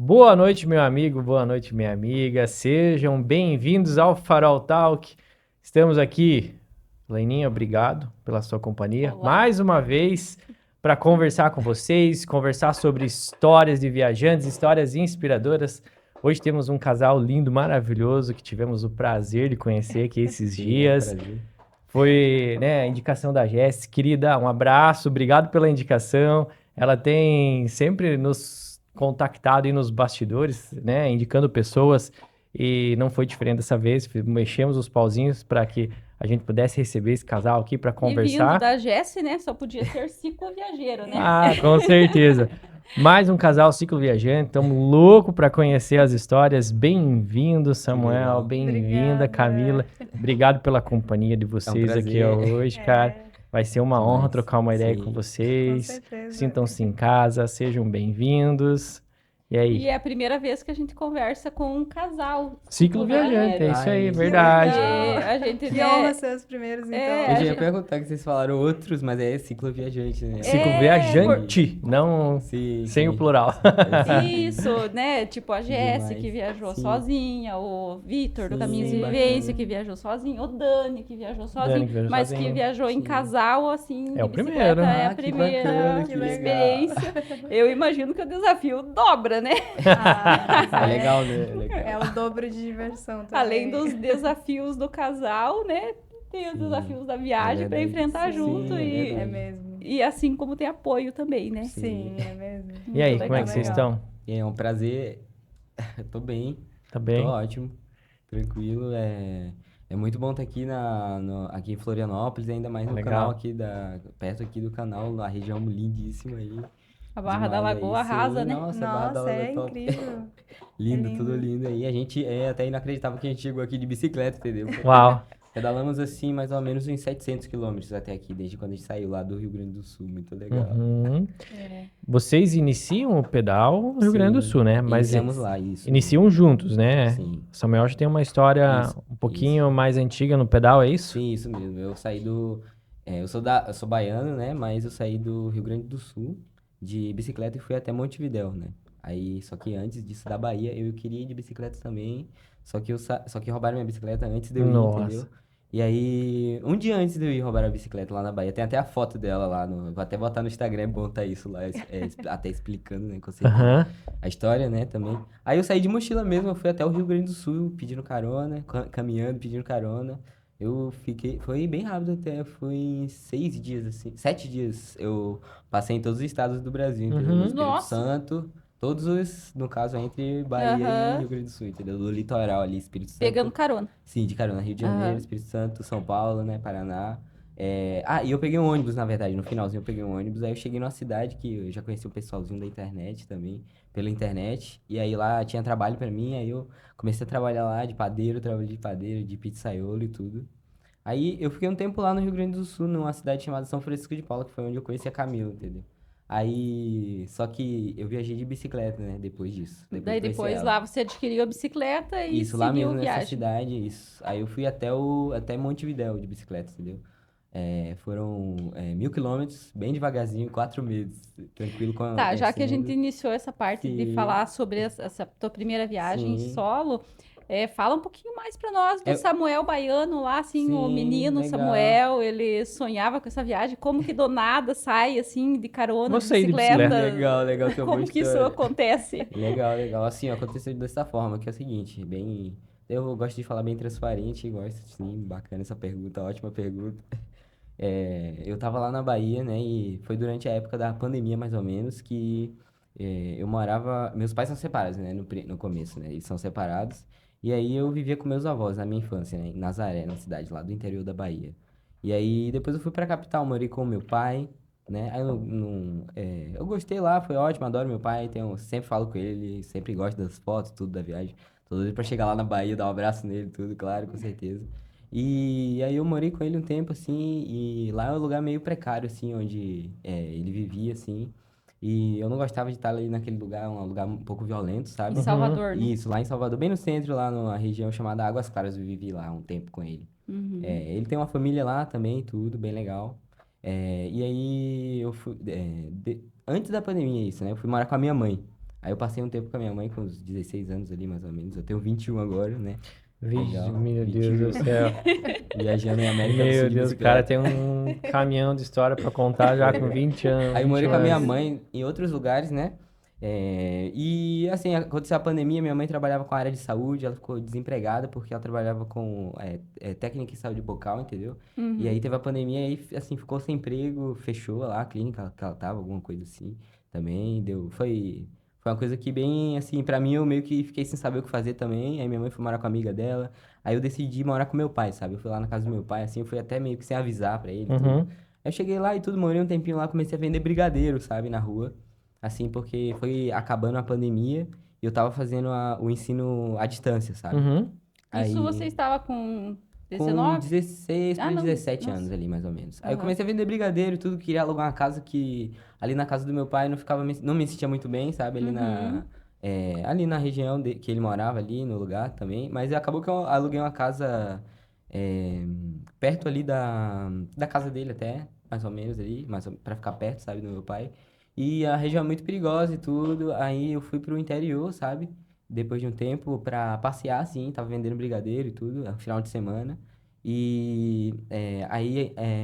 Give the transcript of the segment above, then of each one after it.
Boa noite, meu amigo, boa noite, minha amiga. Sejam bem-vindos ao Farol Talk. Estamos aqui, Leninha, obrigado pela sua companhia. Olá. Mais uma vez para conversar com vocês, conversar sobre histórias de viajantes, histórias inspiradoras. Hoje temos um casal lindo, maravilhoso, que tivemos o prazer de conhecer aqui esses dias. Foi, a indicação da Jess. Querida, um abraço, obrigado pela indicação. Ela tem sempre nos contactado aí nos bastidores, né, indicando pessoas, e não foi diferente dessa vez. Mexemos os pauzinhos para que a gente pudesse receber esse casal aqui para E vindo conversar. da Jesse, né? Só podia ser cicloviajeiro, né? Ah, com certeza. Mais um casal ciclo-viajante, estamos loucos para conhecer as histórias. Bem-vindo, Samuel, legal. bem-vinda, Obrigada. Camila. Obrigado pela companhia de vocês aqui prazer. hoje, cara. Vai ser uma honra Demais. trocar uma ideia Sim. com Com vocês. certeza. Sintam-se em casa, sejam bem-vindos. E aí? E é a primeira vez que a gente conversa com um casal. Ciclo-viajante, é isso aí, Ai, que verdade. legal. A gente, Que né, honra ser os primeiros, então. É, Eu a já ia gente- perguntar que vocês falaram outros, mas é cicloviajante, né? Ciclo-viajante, não Sim, sem o sim. plural. Isso, né? Tipo a Jesse, Demais. que viajou Sim. sozinha, o Vitor, do Sim, Caminhos de bacana. Vivência, que viajou sozinho, o Dani, que viajou sozinho, que viajou mas sozinho. que viajou em Sim. casal, assim, É de o bicicleta, primeiro. é Ah, a que primeira bacana, que legal. experiência. Eu imagino que o desafio dobra, né? Ah, É legal, né? É legal. É o dobro de diversão também. Além dos desafios do casal, né? Tem os Sim, desafios da viagem para verdade. enfrentar Sim, junto é e, É verdade. mesmo. e assim como tem apoio também, né? Sim, é mesmo. E aí, Muito como é que legal. vocês estão? E é um prazer. Eu tô bem, Tá tô bem? ótimo, tranquilo. É muito bom estar aqui, aqui em Florianópolis, ainda mais no Legal. canal aqui, perto aqui do canal, na região lindíssima aí. A Barra da Demais aí, Lagoa arrasa, sim. né? Nossa, a Barra da Nossa, Lagoa é top. incrível. Lindo, É tudo lindo. lindo aí. A gente é até inacreditável que a gente chegou aqui de bicicleta, entendeu? Uau. Pedalamos assim mais ou menos uns 700 quilômetros até aqui, desde quando a gente saiu lá do Rio Grande do Sul. Muito legal. Uhum. É. Vocês iniciam o pedal no Rio Grande do Sim, Sul, né? Mas iniciamos lá, isso. iniciam juntos, né? Sim. Samuel já tem uma história Isso, um pouquinho mais antiga no pedal, é isso? Sim, isso mesmo. Eu saí do. Eu sou baiano, né? Mas eu saí do Rio Grande do Sul de bicicleta e fui até Montevidéu, né? Aí, só que antes disso da Bahia, eu queria ir de bicicleta também. Só que roubaram minha bicicleta antes de eu ir, Nossa. entendeu? E aí, um dia antes de eu ir roubar a bicicleta lá na Bahia, tem até a foto dela lá. Vou até botar no Instagram, é bom tá isso lá, até explicando, né? Com certeza. Aham. A história, né, também. Aí eu saí de mochila mesmo, eu fui até o Rio Grande do Sul pedindo carona, caminhando, pedindo carona. Eu fiquei, foi bem rápido até, foi em 6 dias, assim, 7 dias. Eu passei em todos os estados do Brasil, entendeu? Uhum. No Espírito Nossa. Santo, todos os, no caso, entre Bahia Aham. e Rio Grande do Sul, entendeu? Do litoral ali, Espírito Santo. Pegando carona. Sim, de carona, Rio de Janeiro, Aham. Espírito Santo, São Paulo, né, Paraná. E eu peguei um ônibus, na verdade, no finalzinho eu peguei um ônibus, aí eu cheguei numa cidade que eu já conheci um pessoalzinho da internet também, pela internet, e aí lá tinha trabalho pra mim, aí eu comecei a trabalhar lá de padeiro, trabalhei de padeiro, de pizzaiolo e tudo. Aí eu fiquei um tempo lá no Rio Grande do Sul, numa cidade chamada São Francisco de Paula, que foi onde eu conheci a Camila, entendeu? Aí, só que eu viajei de bicicleta, né, depois disso. Daí de conhecer depois ela. lá você adquiriu a bicicleta e Isso, lá seguiu mesmo a nessa viagem. cidade, isso. Aí eu fui até Montevidéu de bicicleta, entendeu? Foram 1.000 quilômetros, bem devagarzinho, 4 meses, tranquilo com Tá, já que a gente conhecendo. iniciou essa parte de Sim. falar sobre essa tua primeira viagem Sim. solo, fala um pouquinho mais pra nós do É- Samuel baiano lá, assim, o Sim, menino legal. Samuel, ele sonhava com essa viagem, como que do nada sai, assim, de carona, de Você ir de bicicleta, bicicleta. Legal, tem uma como boa que isso história. acontece? Legal. Assim, aconteceu dessa forma, que é o seguinte, bem... Eu gosto de falar bem transparente, gosto, sim, bacana essa pergunta, ótima pergunta. Eu tava lá na Bahia, né, e foi durante a época da pandemia, mais ou menos, que eu morava... Meus pais são separados, né, no começo, né, eles são separados, e aí eu vivia com meus avós na minha infância, né, em Nazaré, na cidade lá do interior da Bahia. E aí depois eu fui pra capital, morei com o meu pai, né, aí eu gostei lá, foi ótimo, adoro meu pai, sempre falo com ele, sempre gosto das fotos, tudo da viagem, tô doido pra chegar lá na Bahia, dar um abraço nele, tudo, claro, com certeza. E aí eu morei com ele um tempo, assim, e lá é um lugar meio precário, assim, onde ele vivia, assim, e eu não gostava de estar ali naquele lugar, um lugar um pouco violento, Em sabe? Salvador, né? Isso, lá em Salvador, bem no centro, lá numa região chamada Águas Claras, eu vivi lá um tempo com ele. Uhum. Ele tem uma família lá também, tudo, bem legal. E aí eu fui, antes da pandemia isso, né, eu fui morar com a minha mãe. Aí eu passei um tempo com a minha mãe, com uns 16 anos ali, mais ou menos. Eu tenho 21 agora, né? Legal, Meu Deus 21. do céu. Viajando em América do Sul Meu de Deus, o cara bicicleta. tem um caminhão de história pra contar já com 20 anos. Aí eu morei 21 com a minha anos. mãe em outros lugares, né? E assim, aconteceu a pandemia, minha mãe trabalhava com a área de saúde, ela ficou desempregada porque ela trabalhava com técnica em saúde bucal, entendeu? E aí teve a pandemia e assim, ficou sem emprego, fechou lá a clínica que ela tava, alguma coisa assim. Também deu, foi uma coisa que bem, assim, pra mim eu meio que fiquei sem saber o que fazer também. Aí minha mãe foi morar com a amiga dela. Aí eu decidi morar com meu pai, sabe? Eu fui lá na casa do meu pai, assim, eu fui até meio que sem avisar pra ele, e tudo. Uhum. Aí eu cheguei lá e tudo, morei um tempinho lá, comecei a vender brigadeiro, sabe, na rua. Assim, porque foi acabando a pandemia e eu tava fazendo o ensino à distância, sabe? Uhum. Isso você Aí, estava com com 19? 16 Ah, para não. 17 Nossa. anos ali, mais ou menos. Aí eu Aham. comecei a vender brigadeiro e tudo, queria alugar uma casa que... Ali na casa do meu pai não ficava, não me sentia muito bem, sabe? Ali na região que ele morava, ali no lugar também. Mas acabou que eu aluguei uma casa é, perto ali da casa dele até, mais ou menos ali, pra ficar perto, sabe, do meu pai. E a região é muito perigosa e tudo, aí eu fui pro interior, sabe? Depois de um tempo pra passear, assim, tava vendendo brigadeiro e tudo, no final de semana.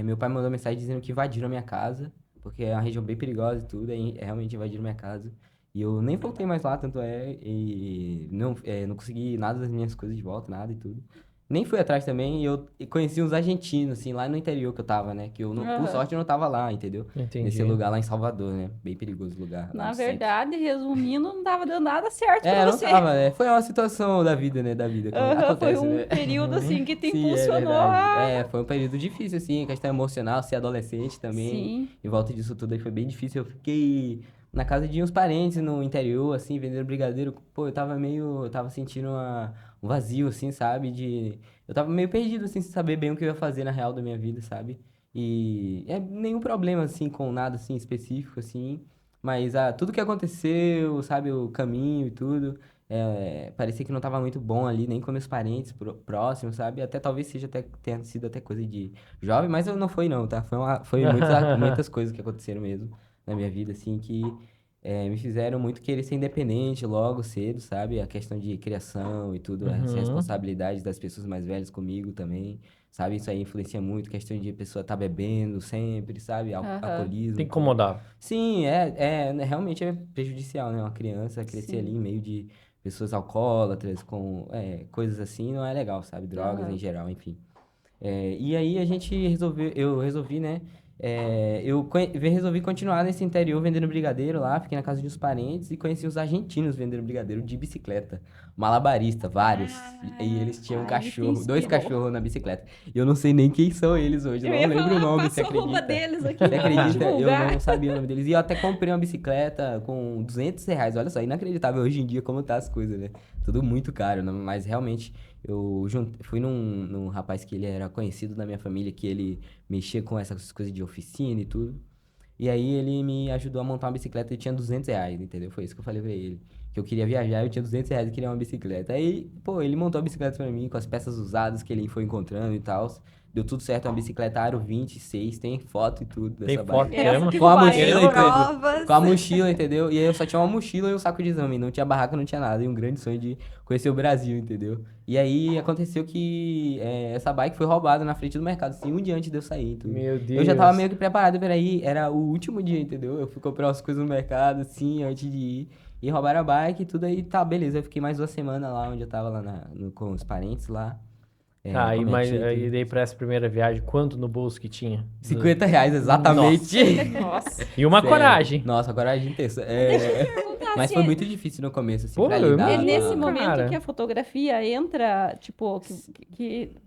Meu pai mandou mensagem dizendo que invadiram a minha casa, porque é uma região bem perigosa e tudo, aí realmente invadiram minha casa. E eu nem voltei mais lá, tanto e não consegui nada das minhas coisas de volta, nada e tudo. Nem fui atrás também, e conheci uns argentinos, assim, lá no interior que eu tava, né? Que eu, por Aham. sorte, eu não tava lá, entendeu? Entendi. Nesse lugar lá em Salvador, né? Bem perigoso o lugar, lá Na no centro. verdade, resumindo, não tava dando nada certo pra Não você. tava, né? Foi uma situação da vida, né? Da vida, Aham, foi acontece, um né? período assim que te Sim, é impulsionou verdade. a... Foi um período difícil, assim, questão emocional, ser adolescente também. Sim. Em volta disso tudo aí foi bem difícil. Eu fiquei na casa de uns parentes no interior, assim, vendendo brigadeiro. Pô, eu tava sentindo um vazio, assim, sabe? Eu tava meio perdido, assim, sem saber bem o que eu ia fazer na real da minha vida, sabe? E nenhum problema, assim, com nada, assim, específico, assim. Mas tudo que aconteceu, sabe, o caminho e tudo, parecia que não tava muito bom ali, nem com meus parentes próximos, sabe? Até talvez tenha sido até coisa de jovem, mas eu não foi não, tá? Foi muitas coisas que aconteceram mesmo na minha vida, assim, que me fizeram muito querer ser independente logo cedo, sabe? A questão de criação e tudo, as Uhum. responsabilidades das pessoas mais velhas comigo também, sabe? Isso aí influencia muito, questão de a pessoa estar bebendo sempre, sabe? Aham. Alcoolismo Te e tudo. incomodava. Sim, realmente é prejudicial, né? Uma criança crescer ali Sim. em meio de pessoas alcoólatras, com coisas assim, não é legal, sabe? Drogas em Aham. geral, enfim. E aí eu resolvi, né? Resolvi continuar nesse interior vendendo brigadeiro lá, fiquei na casa de uns parentes e conheci os argentinos vendendo brigadeiro de bicicleta. Malabarista, vários. E eles tinham um Aí te cachorro, dois inspirou. cachorros na bicicleta. E eu não sei nem quem são eles hoje, Eu não ia lembro o falar, nome, você passa o arroba acredita? deles aqui Você pra acredita? Eu divulgar. não sabia o nome deles. E eu até comprei uma bicicleta com R$ 200. Olha só, inacreditável hoje em dia como tá as coisas, né? Tudo muito caro, né? Mas realmente fui num rapaz que ele era conhecido da minha família, que ele mexia com essas coisas de oficina e tudo. E aí ele me ajudou a montar uma bicicleta e tinha R$ 200, entendeu? Foi isso que eu falei pra ele. Que eu queria viajar, eu tinha R$ 200 e queria uma bicicleta. Aí, pô, ele montou a bicicleta pra mim com as peças usadas que ele foi encontrando e tal. Deu tudo certo, uma bicicleta Aro 26, tem foto e tudo Tem dessa foto, bike. Essa queremos. que Com a vai. mochila, Queremos. entendeu? Provas. Com a mochila, entendeu? E aí eu só tinha uma mochila e um saco de exame. Não tinha barraca, não tinha nada. E um grande sonho de conhecer o Brasil, entendeu? E aí aconteceu que essa bike foi roubada na frente do mercado, assim, um dia antes de eu sair e tudo. Meu Eu já tava Deus. meio que preparado, peraí, era o último dia, entendeu? Eu fui comprar umas coisas no mercado, assim, antes de ir. E roubaram a bike e tudo aí, tá, beleza. Eu fiquei mais 2 semanas lá, onde eu tava lá com os parentes lá. Tá, Com a minha mas tia e aí tudo. daí pra essa primeira viagem, quanto no bolso que tinha? R$ 50, exatamente. Nossa. E uma Sério. coragem. Nossa, coragem intensa. Perguntar Mas se foi é- muito difícil no começo, assim, Pô, pra eu lidar. É imagino, nesse momento cara. que a fotografia entra, tipo,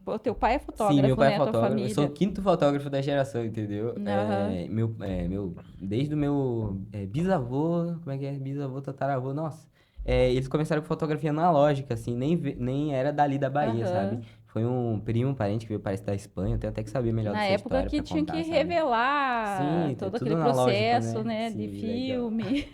o teu pai é fotógrafo, Sim, meu pai né? é A tua fotógrafo. Eu família. sou o quinto fotógrafo da geração, entendeu? Aham. Desde o meu bisavô, como é que é? Bisavô, tataravô, nossa. Eles começaram com fotografia analógica, assim, nem era dali da Bahia, sabe? Aham. Foi um primo, parente que veio, parece, da Espanha. Eu tenho até que saber melhor Na dessa época história que pra tinha contar, que sabe? revelar Sim, todo tudo aquele analógico, processo, né? né, de Sim, legal. filme.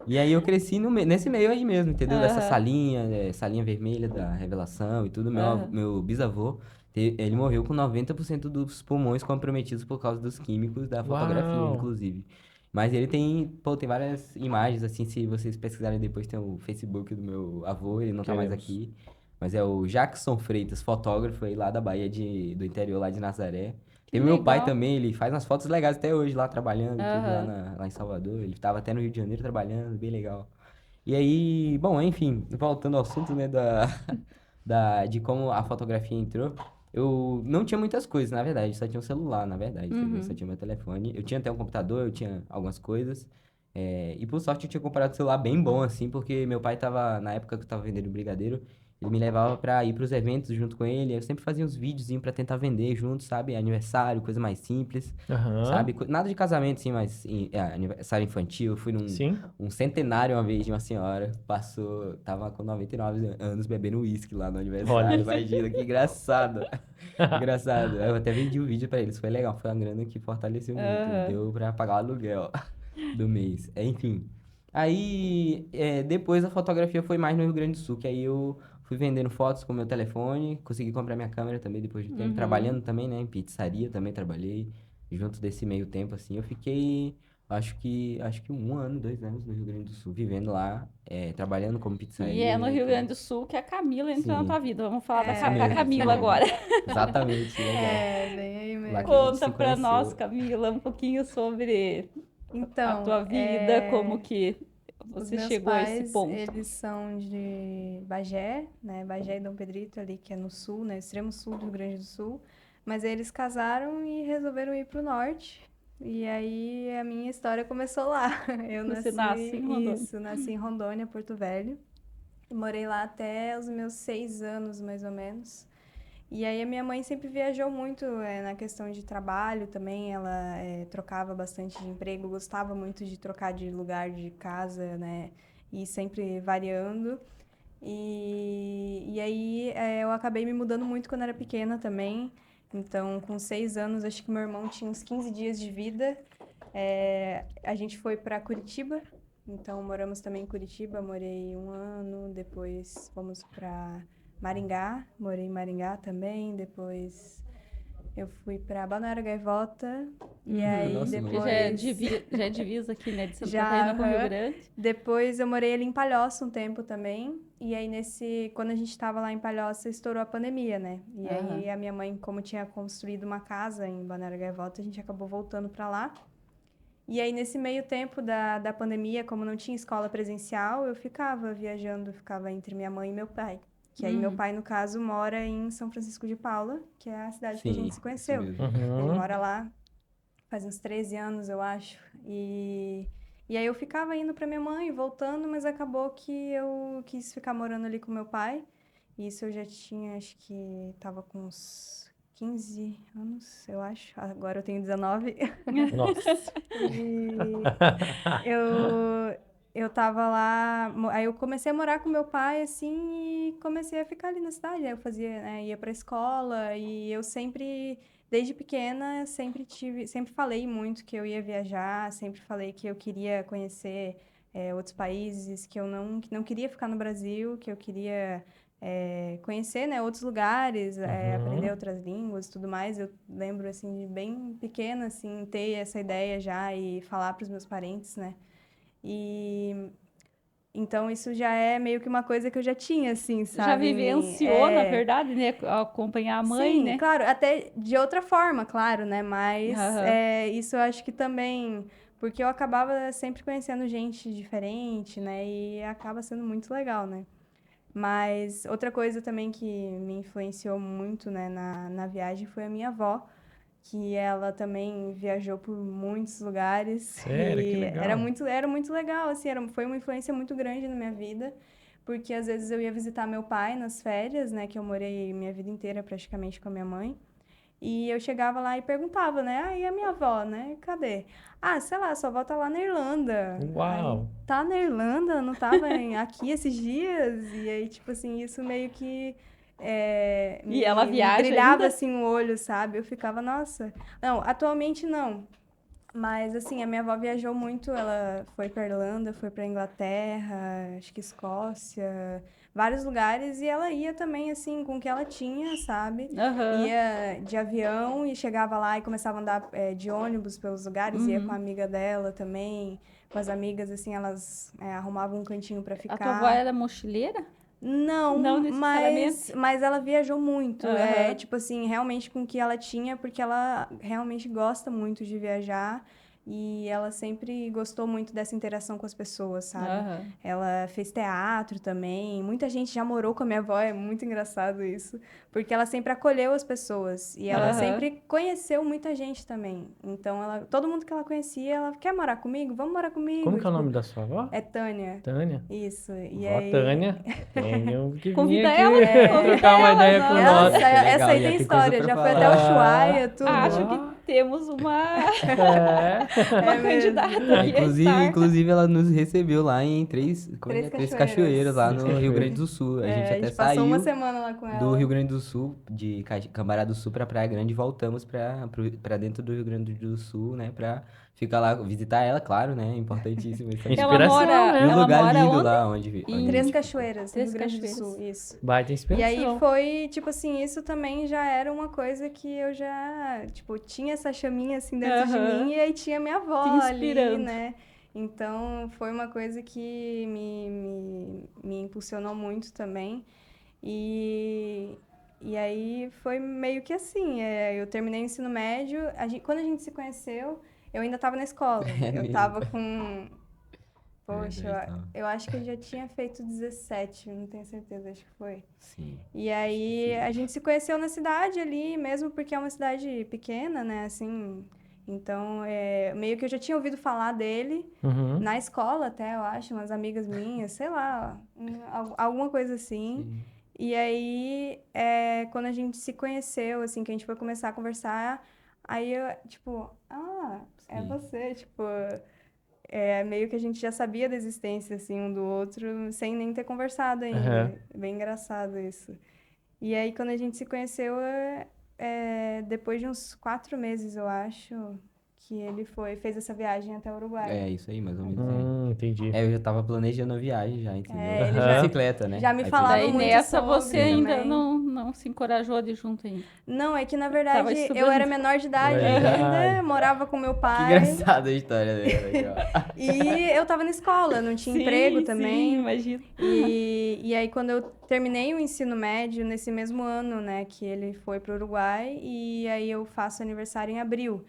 E aí eu cresci nesse meio aí mesmo, entendeu? Dessa Aham. salinha vermelha da revelação e tudo. Aham. Meu bisavô, ele morreu com 90% dos pulmões comprometidos por causa dos químicos da fotografia, Uau. inclusive. Mas ele tem, pô, tem várias imagens, assim, se vocês pesquisarem depois, tem o Facebook do meu avô, ele não tá mais Queremos. aqui. Mas é o Jackson Freitas, fotógrafo aí lá da Bahia, do interior lá de Nazaré. Que Tem o meu pai legal. também, ele faz umas fotos legais até hoje lá trabalhando, tudo lá, Aham. lá em Salvador. Ele tava até no Rio de Janeiro trabalhando, bem legal. E aí, bom, enfim, voltando ao assunto, né, de como a fotografia entrou, eu não tinha muitas coisas, na verdade, só tinha um celular, na verdade, entendeu? Só Uhum. tinha meu telefone. Eu tinha até um computador, eu tinha algumas coisas. E por sorte eu tinha comprado um celular bem bom, assim, porque meu pai tava, na época que eu tava vendendo brigadeiro, ele me levava pra ir pros eventos junto com ele. Eu sempre fazia uns videozinhos pra tentar vender junto, sabe? Aniversário, coisa mais simples, Aham. sabe? Nada de casamento, assim, mas aniversário infantil. Eu fui num Sim. um centenário uma vez de uma senhora, tava com 99 anos bebendo uísque lá no Olha. aniversário, imagina, que engraçado. Engraçado. Eu até vendi um vídeo pra eles, foi legal, foi uma grana que fortaleceu muito, Aham. deu pra pagar o aluguel do mês. Enfim. Aí, depois a fotografia foi mais no Rio Grande do Sul, que aí eu fui vendendo fotos com meu telefone, consegui comprar minha câmera também depois de tempo, Uhum. trabalhando também, né, em pizzaria também trabalhei, junto desse meio tempo, assim, eu fiquei, acho que 1 ano, 2 anos no Rio Grande do Sul, vivendo lá, trabalhando como E é no pizzaria e Rio Grande tudo. do Sul que a Camila entra na tua Sim, vida. Vamos falar isso Da mesmo, isso Camila mesmo. agora. Exatamente, legal. É, bem aí Lá que a mesmo. gente se Conta pra nós, conheceu. Camila, um pouquinho sobre a Então, tua vida, como que os você meus chegou a esse pais, ponto. eles são de Bagé, né? Bagé e Dom Pedrito, ali que é no sul, né? Extremo sul do Rio Grande do Sul. Mas aí eles casaram e resolveram ir pro norte. E aí a minha história começou lá. Eu Você nasce em Rondônia. nasci em Rondônia, Porto Velho. E morei lá até os meus 6 anos, mais ou menos. E aí a minha mãe sempre viajou muito na questão de trabalho também, ela trocava bastante de emprego, gostava muito de trocar de lugar de casa, né? E sempre variando. E aí eu acabei me mudando muito quando era pequena também. Então, com 6 anos, acho que meu irmão tinha uns 15 dias de vida. A gente foi para Curitiba, então moramos também em Curitiba, morei 1 ano, depois fomos para Maringá, morei em Maringá também, depois eu fui para Balneário Gaivota, e aí Nossa, Que muito depois já é divisa aqui, né, de Santa já, Catarina com o Rio aham. Grande. Depois eu morei ali em Palhoça um tempo também, e aí quando a gente estava lá em Palhoça, estourou a pandemia, né? E Aham. aí a minha mãe, como tinha construído uma casa em Balneário Gaivota, a gente acabou voltando para lá. E aí, nesse meio tempo da pandemia, como não tinha escola presencial, eu ficava viajando, ficava entre minha mãe e meu pai. Que aí, meu Uhum. pai, no caso, mora em São Francisco de Paula, que é a cidade que a gente Sim, se isso conheceu. mesmo. Ele Uhum. mora lá faz uns 13 anos, eu acho. E aí, eu ficava indo pra minha mãe, voltando, mas acabou que eu quis ficar morando ali com meu pai. Isso eu já tinha, acho que tava com uns 15 anos, eu acho. Agora eu tenho 19. Nossa. E eu tava lá, aí eu comecei a morar com meu pai, assim, e comecei a ficar ali na cidade. Aí eu fazia, né, ia pra escola, e eu sempre, desde pequena, sempre falei muito que eu ia viajar, sempre falei que eu queria conhecer outros países, que não queria ficar no Brasil, que eu queria conhecer, né, outros lugares, aprender Uhum. outras línguas e tudo mais. Eu lembro, assim, de bem pequena, assim, ter essa ideia já e falar para os meus parentes, né? E então isso já é meio que uma coisa que eu já tinha, assim, Já sabe, em mim. vivenciou, na verdade, né, acompanhar a mãe, Sim, né? claro, até de outra forma, claro, né? Mas Aham. isso eu acho que também, porque eu acabava sempre conhecendo gente diferente, né? E acaba sendo muito legal, né? Mas outra coisa também que me influenciou muito, né, na viagem foi a minha avó, que ela também viajou por muitos lugares Sério, que e legal. era muito legal, assim, foi uma influência muito grande na minha vida, porque às vezes eu ia visitar meu pai nas férias, né, que eu morei minha vida inteira praticamente com a minha mãe. E eu chegava lá e perguntava, né? Ah, e a minha avó, né? Cadê? Ah, sei lá, sua avó tá lá na Irlanda. Aí, Uau. tá na Irlanda? Não tava aqui esses dias? E aí, tipo assim, isso meio que E ela me viaja brilhava ainda? assim o olho, sabe? Eu ficava, nossa. Não, atualmente não. Mas, assim, a minha avó viajou muito. Ela foi pra Irlanda, foi pra Inglaterra, acho que Escócia, vários lugares. E ela ia também, assim, com o que ela tinha, sabe? Aham. Ia de avião e chegava lá e começava a andar de ônibus pelos lugares. Ia com a amiga dela também. Com as amigas, assim, elas arrumavam um cantinho pra A tua avó ficar. era mochileira? Não, Não mas, necessariamente. mas ela viajou muito. Aham. Tipo assim, realmente com o que ela tinha, porque ela realmente gosta muito de viajar e ela sempre gostou muito dessa interação com as pessoas, sabe? Aham. Ela fez teatro também. Muita gente já morou com a minha avó, é muito engraçado isso, porque ela sempre acolheu as pessoas e ela Aham. sempre conheceu muita gente também. Então, todo mundo que ela conhecia, ela quer morar comigo? Vamos morar comigo. Como que é o Tipo, nome da sua avó? é Tânia. Tânia. Isso. E Vó aí. Tânia. Tenho que vir Convida aqui ela, convida trocar uma ela, ideia com nossa. nós. Nossa, essa legal, aí ia tem ter coisa história. pra Já foi falar. até o Ushuaia, tudo. Acho que temos uma É. mesmo. candidata aqui a Inclusive, estar. inclusive, ela nos recebeu lá em Três Três Cachoeiras, lá no Três Rio Grande do Sul. A gente A até gente passou uma saiu semana lá com do ela. Rio Grande do Sul, de Cambará do Sul pra Praia Grande, e voltamos pra dentro do Rio Grande do Sul, né? Pra ficar lá, visitar ela, claro, né? Importantíssimo isso aí. Ela Inspiração, mora, né? E um ela lugar mora lindo onde? lá onde a Em Três gente Cachoeiras, no Três Rio Grande do Cachoeiras. Sul, isso. Baita E inspiração. aí foi, tipo assim, isso também já era uma coisa que eu já, tipo, tinha essa chaminha assim dentro de Aham. mim, e aí tinha minha avó Te ali, inspirando. né? Então foi uma coisa que me impulsionou muito também. E, e aí foi meio que assim, eu terminei o ensino médio, quando a gente se conheceu, eu ainda estava na escola. É Eu mesmo. tava com, poxa, Verdade, tá. eu acho que eu já tinha feito 17, não tenho certeza, acho que foi. Sim. E aí a gente se conheceu na cidade ali, mesmo porque é uma cidade pequena, né, assim. Então, meio que eu já tinha ouvido falar dele Uhum. na escola até, eu acho, umas amigas minhas, sei lá, alguma coisa assim. Sim. E aí, quando a gente se conheceu, assim, que a gente foi começar a conversar, aí eu, tipo, é Sim. você, tipo, meio que a gente já sabia da existência, assim, um do outro, sem nem ter conversado ainda. Aham. Bem engraçado isso. E aí, quando a gente se conheceu, depois de uns 4 meses, eu acho, que ele fez essa viagem até o Uruguai. É isso aí, mais ou menos. Entendi. Eu já tava planejando a viagem já, entendeu? Ele De já- bicicleta, né? já me Aí falava Daí muito nessa sobre você ainda também. não se encorajou de junto ainda. Não, é que na Tava verdade estudando. eu era menor de idade Verdade. ainda, morava com meu Que pai. engraçada a história dele. Ó. E eu tava na escola, não tinha emprego também. Sim, imagino. E aí, quando eu terminei o ensino médio, nesse mesmo ano, né, que ele foi para o Uruguai, e aí eu faço aniversário em abril,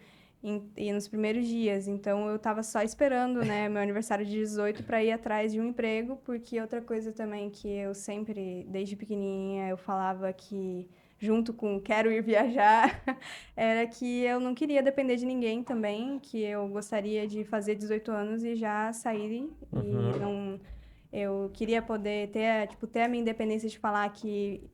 e nos primeiros dias. Então, eu tava só esperando, né, meu aniversário de 18 para ir atrás de um emprego, porque outra coisa também que eu sempre, desde pequenininha, eu falava que, junto com quero ir viajar, era que eu não queria depender de ninguém também, que eu gostaria de fazer 18 anos e já sair e não. Eu queria poder ter a minha independência de falar que,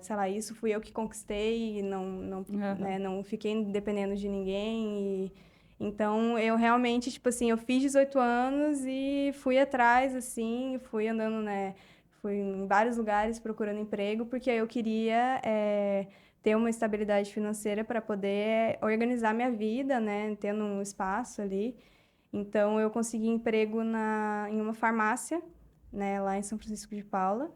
sei lá, isso fui eu que conquistei, e né, não fiquei dependendo de ninguém. Então, eu realmente, tipo assim, eu fiz 18 anos e fui atrás, assim, fui andando, né, fui em vários lugares procurando emprego, porque eu queria ter uma estabilidade financeira para poder organizar minha vida, né, tendo um espaço ali. Então, eu consegui emprego em uma farmácia, né, lá em São Francisco de Paula.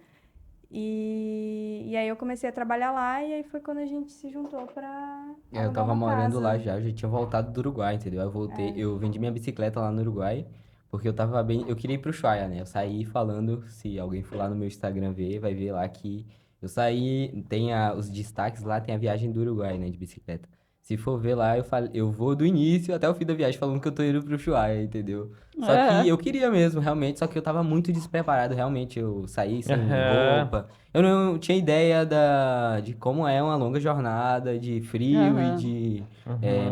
E aí eu comecei a trabalhar lá e aí foi quando a gente se juntou pra Eu alugar tava uma morando casa. lá já, eu já tinha voltado do Uruguai, entendeu? Eu voltei, eu vendi minha bicicleta lá no Uruguai, porque eu queria ir pro Ushuaia, né? Eu saí falando, se alguém for lá no meu Instagram ver, vai ver lá que eu saí, os destaques lá, tem a viagem do Uruguai, né, de bicicleta. Se for ver lá, eu vou do início até o fim da viagem falando que eu tô indo pro Ushuaia, entendeu? Só que eu queria mesmo, realmente, só que eu tava muito despreparado, realmente, eu saí sem Aham. roupa. Eu não tinha ideia de como é uma longa jornada, de frio e Aham. de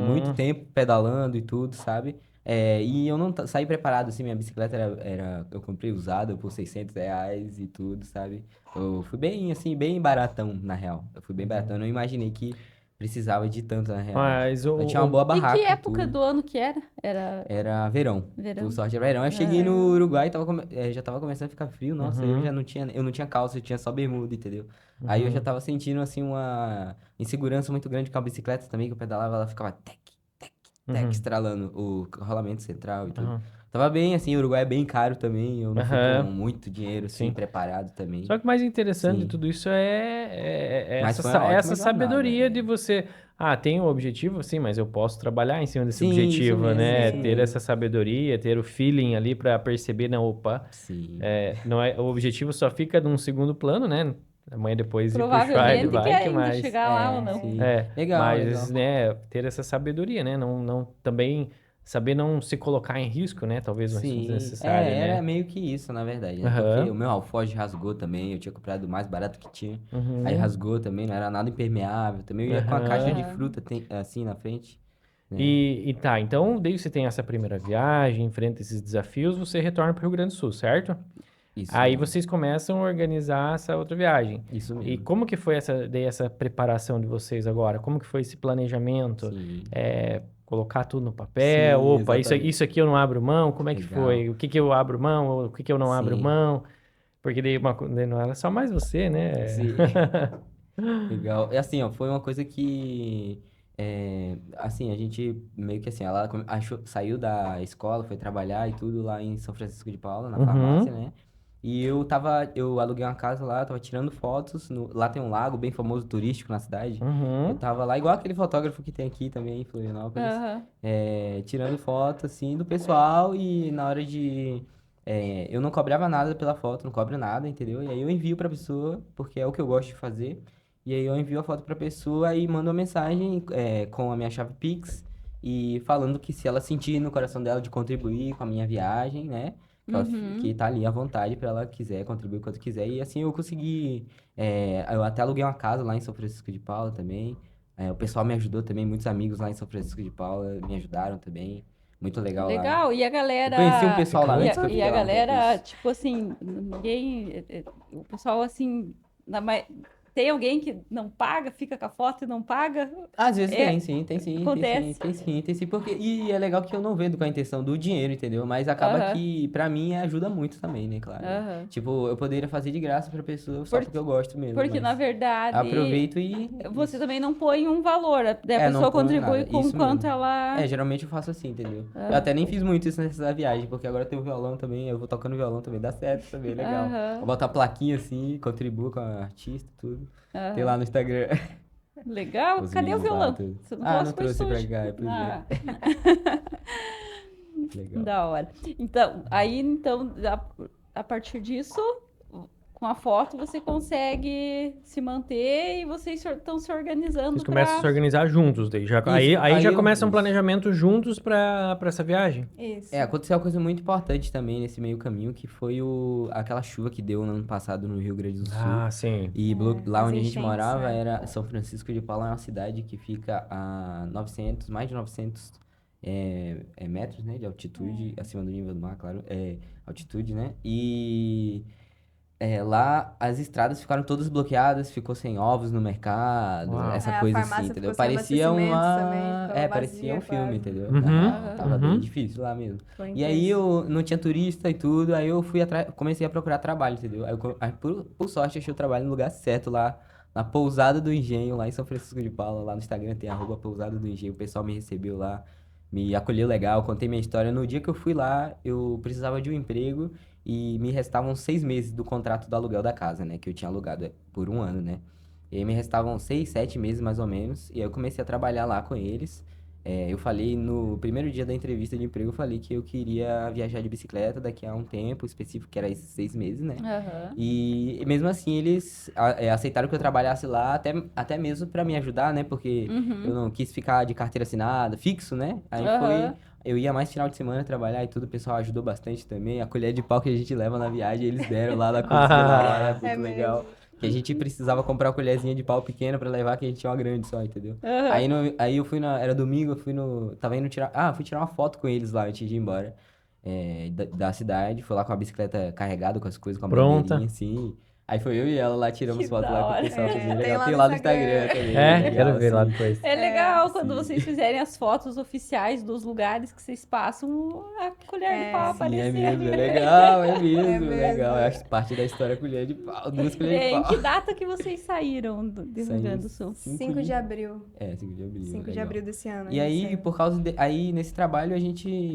muito Uhum. tempo pedalando e tudo, sabe? E eu não saí preparado, assim, minha bicicleta eu comprei usada por R$ 600 e tudo, sabe? Eu fui bem, assim, bem baratão, na real. Eu fui bem baratão, eu não imaginei que precisava de tanto, na real. Mas Eu tinha uma boa E que barraca e época tudo. do ano que era? Era Era verão. verão? Por sorte era verão. Eu cheguei no Uruguai e já tava começando a ficar frio. Nossa, eu já não tinha, eu não tinha calça, eu tinha só bermuda, entendeu? Aí eu já tava sentindo, assim, uma insegurança muito grande com a bicicleta também, que eu pedalava, ela ficava tec, tec, tec, estralando o rolamento central e tudo. Aham. Tava bem, assim, o Uruguai é bem caro também, eu não fui Aham. com muito dinheiro, assim, Sim. preparado também. Só que o mais interessante de Sim. tudo isso é Mas essa, foi uma ótima essa sabedoria jornada, de né? você. Ah, tem um objetivo, sim, mas eu posso trabalhar em cima desse Sim, isso objetivo, mesmo, né? isso Ter mesmo. essa sabedoria, ter o feeling ali pra perceber, não, opa, Sim. não é, o objetivo só fica num segundo plano, né? Amanhã depois ir puxar de Provavelmente quer bike, ainda mas. chegar lá ou não. Sim. É, Legal, mas, legal. né, ter essa sabedoria, né? Não também saber não se colocar em risco, né? Talvez não seja Sim, desnecessário, era né? meio que isso, na verdade, né? Porque Aham. o meu alforje rasgou também, eu tinha comprado o mais barato que tinha. Aí Uhum. rasgou também, não era nada impermeável. Também eu ia com a caixa Aham. de Aham. fruta assim na frente, né? E tá, então, desde que você tem essa primeira viagem, enfrenta esses desafios, você retorna para o Rio Grande do Sul, certo? Isso Aí mesmo, vocês começam a organizar essa outra viagem. isso E mesmo. como que foi essa preparação de vocês agora? Como que foi esse planejamento? Sim, Colocar tudo no papel? sim, Opa, isso exatamente. aqui eu não abro mão? Como é que Legal. foi? O que que eu abro mão? Ou o que que eu não abro Sim, mão? Porque daí não era só mais você, né? sim. Legal. É assim, ó, foi uma coisa que, assim, a gente meio que assim, ela saiu da escola, foi trabalhar e tudo lá em São Francisco de Paula, na farmácia, Uhum, né? E eu aluguei uma casa lá, tava tirando fotos, lá tem um lago bem famoso turístico na cidade. Eu uhum. tava lá, igual aquele fotógrafo que tem aqui também em Florianópolis, Aham. tirando foto, assim, do pessoal e na hora de... eu não cobrava nada pela foto, não cobro nada, entendeu? E aí eu envio pra pessoa, porque é o que eu gosto de fazer. E aí eu envio a foto pra pessoa e mando uma mensagem com a minha chave Pix e falando que se ela sentir no coração dela de contribuir com a minha viagem, né? Que Uhum. tá ali à vontade pra ela quiser contribuir quanto quiser. E assim eu consegui. Eu até aluguei uma casa lá em São Francisco de Paula também. O pessoal me ajudou também, muitos amigos lá em São Francisco de Paula me ajudaram também. Muito legal lá. Legal. E a Eu conheci um galera. pessoal lá Fica E antes a, que eu e fiquei a lá um tempo. galera, Isso. tipo assim, ninguém. O pessoal, assim. Tem alguém que não paga, fica com a foto e não paga? Às vezes É, tem, sim, tem sim, tem sim, acontece. tem sim, tem sim, porque... E é legal que eu não vendo com a intenção do dinheiro, entendeu? Mas acaba Aham, que, pra mim, ajuda muito também, né, claro. Né? aham. Tipo, eu poderia fazer de graça pra pessoa só porque Porque, eu gosto mesmo, porque, na mas verdade, aproveito e... você Isso. também não põe um valor. Daí a Não pessoa ponho contribui nada, com isso quanto mesmo. ela. Geralmente eu faço assim, entendeu? Eu Aham, até nem fiz muito isso nessa viagem, porque agora tem o violão também, eu vou tocando violão também, dá certo também, legal. Vou aham, botar a plaquinha assim, contribuo com a artista, tudo. Tem lá aham. no Instagram Legal. os Cadê o vídeos lá, violão? tudo. Você não Ah, trouxe não pro trouxe pra estúdio? cá, pois é. Ah, Legal. da hora. Então, aí, então, a partir disso, com a foto, você consegue se manter e vocês estão se organizando Vocês começam a para. se organizar juntos, daí já, Isso, aí já começa um isso. planejamento juntos para essa viagem. Isso. Aconteceu uma coisa muito importante também nesse meio caminho, que foi aquela chuva que deu no ano passado no Rio Grande do Sul. Ah, sim. E lá as onde a gente enchentes, morava né? era São Francisco de Paula, é uma cidade que fica a 900, mais de 900 metros, né, de altitude, acima do nível do mar, claro, altitude, né? E lá as estradas ficaram todas bloqueadas, ficou sem ovos no mercado, Uau. essa A coisa assim, farmácia entendeu? ficou sem Parecia abastecimento também, ficou parecia um vazia filme, quase. entendeu? Uhum, Tava bem uhum. difícil lá mesmo. Foi E aí intenso. eu não tinha turista e tudo, aí eu comecei a procurar trabalho, entendeu? Aí por sorte achei o trabalho no lugar certo lá, na Pousada do Engenho, lá em São Francisco de Paula, lá no Instagram tem @Pousada do Engenho, o pessoal me recebeu lá, me acolheu legal, contei minha história. No dia que eu fui lá, eu precisava de um emprego e me restavam 6 meses do contrato do aluguel da casa, né? Que eu tinha alugado por um ano, né? E aí me restavam 6, 7 meses mais ou menos, e aí eu comecei a trabalhar lá com eles. Eu falei no primeiro dia da entrevista de emprego, eu falei que eu queria viajar de bicicleta daqui a um tempo específico, que era esses 6 meses, né? Aham. E mesmo assim eles aceitaram que eu trabalhasse lá, até mesmo para me ajudar, né? Porque eu Uhum. não quis ficar de carteira assinada, fixo, né? Aí Aham. eu ia mais final de semana trabalhar e tudo, o pessoal ajudou bastante também. A colher de pau que a gente leva na viagem, eles deram lá na cozinha na hora, É muito legal. mesmo. Que a gente precisava comprar uma colherzinha de pau pequena pra levar, que a gente tinha uma grande só, entendeu? Aham. Aí eu fui era domingo, tava indo fui tirar uma foto com eles lá antes de ir embora, da cidade. Fui lá com a bicicleta carregada com as coisas, com a Pronta. bandeirinha, assim. Aí foi eu e ela lá, tiramos Que foto da lá com o hora. pessoal, foi bem Tem legal. lá Tem no lá no Instagram. Instagram também, É, legal, quero ver lá assim. depois. É legal legal quando Sim. vocês fizerem as fotos oficiais dos lugares que vocês passam, a colher de pau Sim, aparecer. é mesmo, é legal, é mesmo, É mesmo. legal. Eu acho parte da história colher de pau, 2 colheres de Em pau. que data que vocês saíram do Rio Grande do Sul? 5 de abril. 5 de abril, 5 de legal. abril desse ano. E a gente aí, saiu. por causa aí nesse trabalho,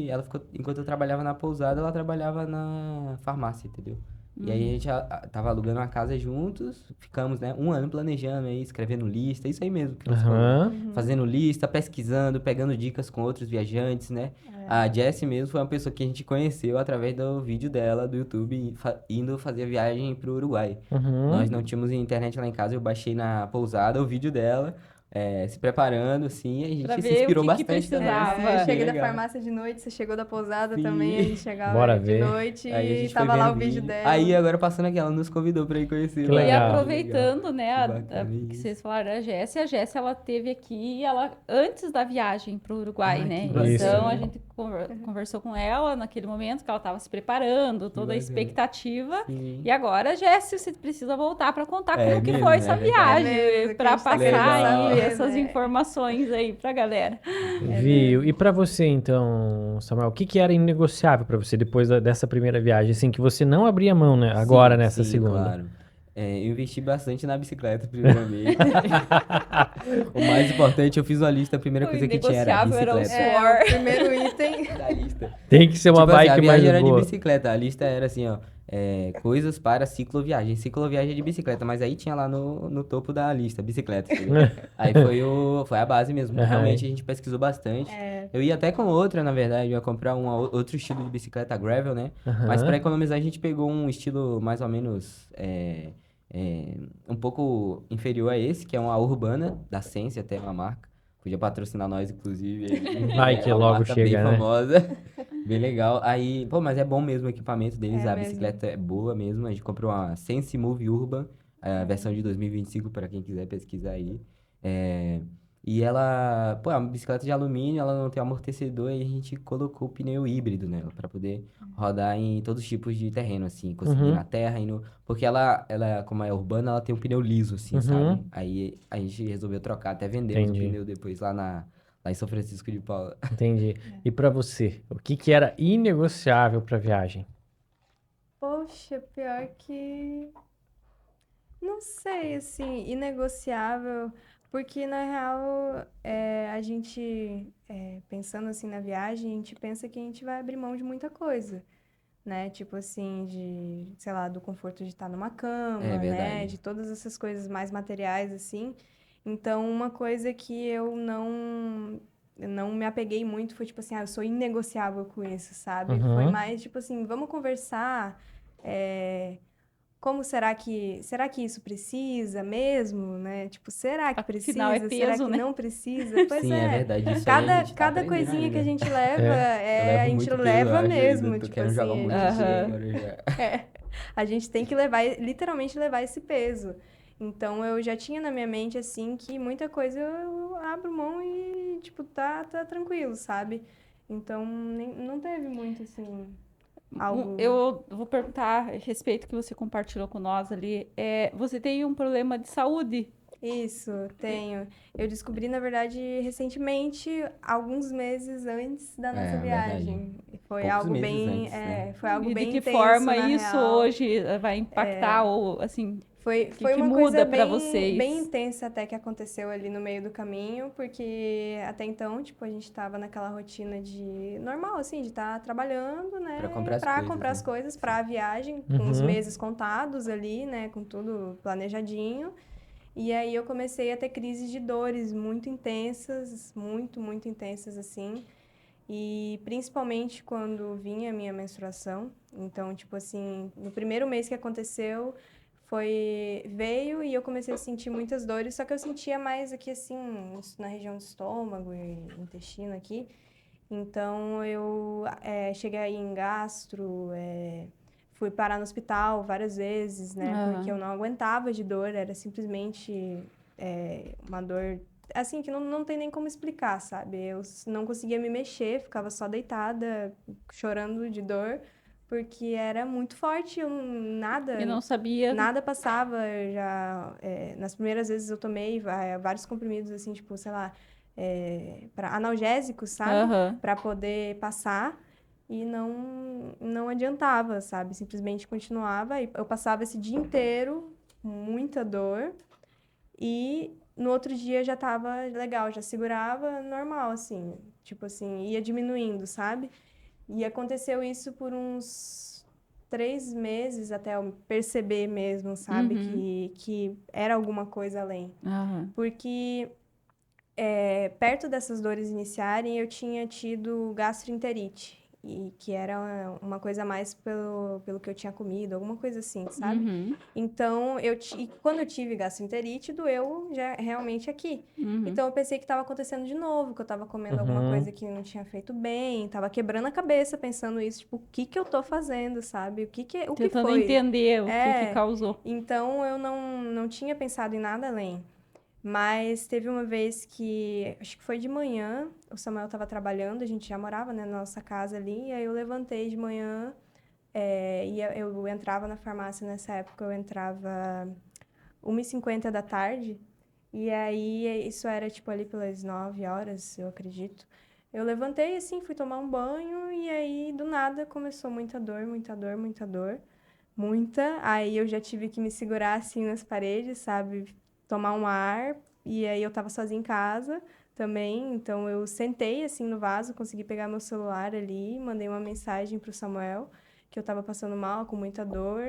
ela ficou, enquanto eu trabalhava na pousada, ela trabalhava na farmácia, entendeu? E aí a gente tava alugando uma casa juntos, ficamos, né, 1 ano planejando aí, escrevendo lista, isso aí mesmo que você falou. Aham. Fazendo lista, pesquisando, pegando dicas com outros viajantes, né? A Jessie mesmo foi uma pessoa que a gente conheceu através do vídeo dela, do YouTube, indo fazer a viagem pro Uruguai. Uhum. Nós não tínhamos internet lá em casa, eu baixei na pousada o vídeo dela, se preparando, assim, e a Pra gente se ver o inspirou que bastante também. precisava. Eu Bem cheguei da legal. farmácia de noite, você chegou da pousada Sim. também, a gente chegava Bora de ver. noite Aí a e gente foi tava lá vendo o vídeo dela. Aí agora passando aqui, ela nos convidou pra ir conhecer Que lá. E legal. aproveitando, né, Que bacana que isso. vocês falaram a Jéssica ela teve aqui, ela antes da viagem para o Uruguai, Ai, né? que bacana. Então a gente conversou com ela naquele momento que ela estava se preparando, toda a bacana. expectativa. Sim. E agora, Jéssica, você precisa voltar para contar É como que mesmo, foi é essa verdade. viagem, É mesmo, que para a gente tá passar querendo aí saber, essas né? informações aí pra galera. Viu? E pra você, então, Samuel, o que que era inegociável pra você depois dessa primeira viagem? Assim, que você não abria mão, né? Agora, Sim, nessa sim, segunda. claro. Eu investi bastante na bicicleta, primeiramente. O mais importante, eu fiz uma lista, a primeira O coisa que tinha era a inegociável era o bicicleta. suor. O primeiro item. Da lista. Tem que ser uma Tipo assim, a bike mais viagem era boa. de bicicleta, a lista era assim, ó, coisas para cicloviagem. Cicloviagem é de bicicleta, mas aí tinha lá no topo da lista, bicicleta, entendeu? Aí foi a base mesmo, Aham. realmente a gente pesquisou bastante. Eu ia até com outra, na verdade, eu ia comprar outro estilo de bicicleta gravel, né? Mas Aham. para economizar a gente pegou um estilo mais ou menos um pouco inferior a esse, que é uma urbana, da Sense, até uma marca. Podia patrocinar nós, inclusive. Vai que É uma logo marca chega, bem né? famosa. Bem legal. Aí, pô, mas é bom mesmo o equipamento deles, É a mesmo. bicicleta é boa mesmo. A gente comprou uma Sense Move Urban, a versão de 2025, para quem quiser pesquisar aí. E ela, pô, é uma bicicleta de alumínio, ela não tem amortecedor e a gente colocou o pneu híbrido nela, para poder rodar em todos os tipos de terreno, assim, conseguir ir Uhum. na terra e no... Porque ela, como é urbana, ela tem um pneu liso, assim, Uhum. sabe? Aí a gente resolveu trocar, até vendemos Entendi. o pneu depois lá em São Francisco de Paula. Entendi. E pra você, o que que era inegociável pra viagem? Poxa, pior que. Não sei, assim, inegociável. Porque, na real, a gente, pensando assim na viagem, a gente pensa que a gente vai abrir mão de muita coisa, né? Tipo assim, sei lá, do conforto de estar numa cama, É né? verdade. De todas essas coisas mais materiais, assim. Então, uma coisa que eu não me apeguei muito foi, tipo assim, eu sou inegociável com isso, sabe? Foi Uhum. mais, tipo assim, vamos conversar, como será que isso precisa mesmo, né? Tipo, será que Afinal, é precisa? Será peso, que né? não precisa? Pois Sim, é verdade. Isso aí a Cada, gente tá cada aprendendo coisinha que a ainda. gente leva, Eu a levo gente muito peso, eu leva acho, mesmo. ainda tô Tipo querendo assim, jogar um monte de peso agora já. a gente tem que levar, literalmente levar esse peso. Então, eu já tinha na minha mente, assim, que muita coisa eu abro mão e, tipo, tá tranquilo, sabe? Então, não teve muito, assim, algo... Eu vou perguntar a respeito que você compartilhou com nós ali. Você tem um problema de saúde? Isso, tenho. Eu descobri, na verdade, recentemente, alguns meses antes da nossa viagem. Foi Poucos algo meses bem, antes, né? foi algo E de bem que intenso, forma na isso real. hoje vai impactar ou assim? Foi que uma muda coisa pra bem, vocês? bem intensa até que aconteceu ali no meio do caminho, porque até então, tipo, a gente tava naquela rotina de normal, assim, de estar trabalhando, né? Pra comprar as Pra coisas, comprar as né? coisas pra viagem, com os Uhum. meses contados ali, né? Com tudo planejadinho. E aí eu comecei a ter crises de dores muito intensas, muito, muito intensas, assim. E principalmente quando vinha a minha menstruação. Então, tipo assim, no primeiro mês que aconteceu, veio e eu comecei a sentir muitas dores, só que eu sentia mais aqui, assim, na região do estômago e intestino aqui. Então, eu cheguei aí em gastro, fui parar no hospital várias vezes, né? Ah. Porque eu não aguentava de dor, era simplesmente uma dor, assim, que não tem nem como explicar, sabe? Eu não conseguia me mexer, ficava só deitada, chorando de dor, porque era muito forte, E não sabia. nada passava. Eu já, nas primeiras vezes eu tomei vários comprimidos, assim, tipo, sei lá, para analgésicos, sabe? Aham. Para poder passar e não adiantava, sabe? Simplesmente continuava e eu passava esse dia inteiro com muita dor e no outro dia já tava legal, já segurava normal, assim, tipo assim, ia diminuindo, sabe? E aconteceu isso por uns 3 meses até eu perceber mesmo, sabe? Uhum. Que era alguma coisa além. Aham. Porque perto dessas dores iniciarem, eu tinha tido gastroenterite. E que era uma coisa a mais pelo que eu tinha comido, alguma coisa assim, sabe? Uhum. Então, e quando eu tive gastroenterite, doeu já realmente aqui. Uhum. Então, eu pensei que estava acontecendo de novo, que eu estava comendo alguma Uhum. coisa que não tinha feito bem, estava quebrando a cabeça pensando isso, tipo, o que que eu tô fazendo, sabe? O que Tentando foi? entender o que É, causou. então eu não tinha pensado em nada além. Mas teve uma vez que, acho que foi de manhã, o Samuel estava trabalhando, a gente já morava, né, na nossa casa ali, e aí eu levantei de manhã, eu entrava na farmácia nessa época, eu entrava 1h50 da tarde, e aí isso era tipo ali pelas 9 horas, eu acredito. Eu levantei assim, fui tomar um banho, e aí do nada começou muita dor, muita dor, muita dor. Muita. Aí eu já tive que me segurar assim nas paredes, sabe? Tomar um ar. E aí eu tava sozinha em casa também. Então eu sentei assim no vaso, consegui pegar meu celular ali, mandei uma mensagem pro Samuel que eu tava passando mal, com muita dor.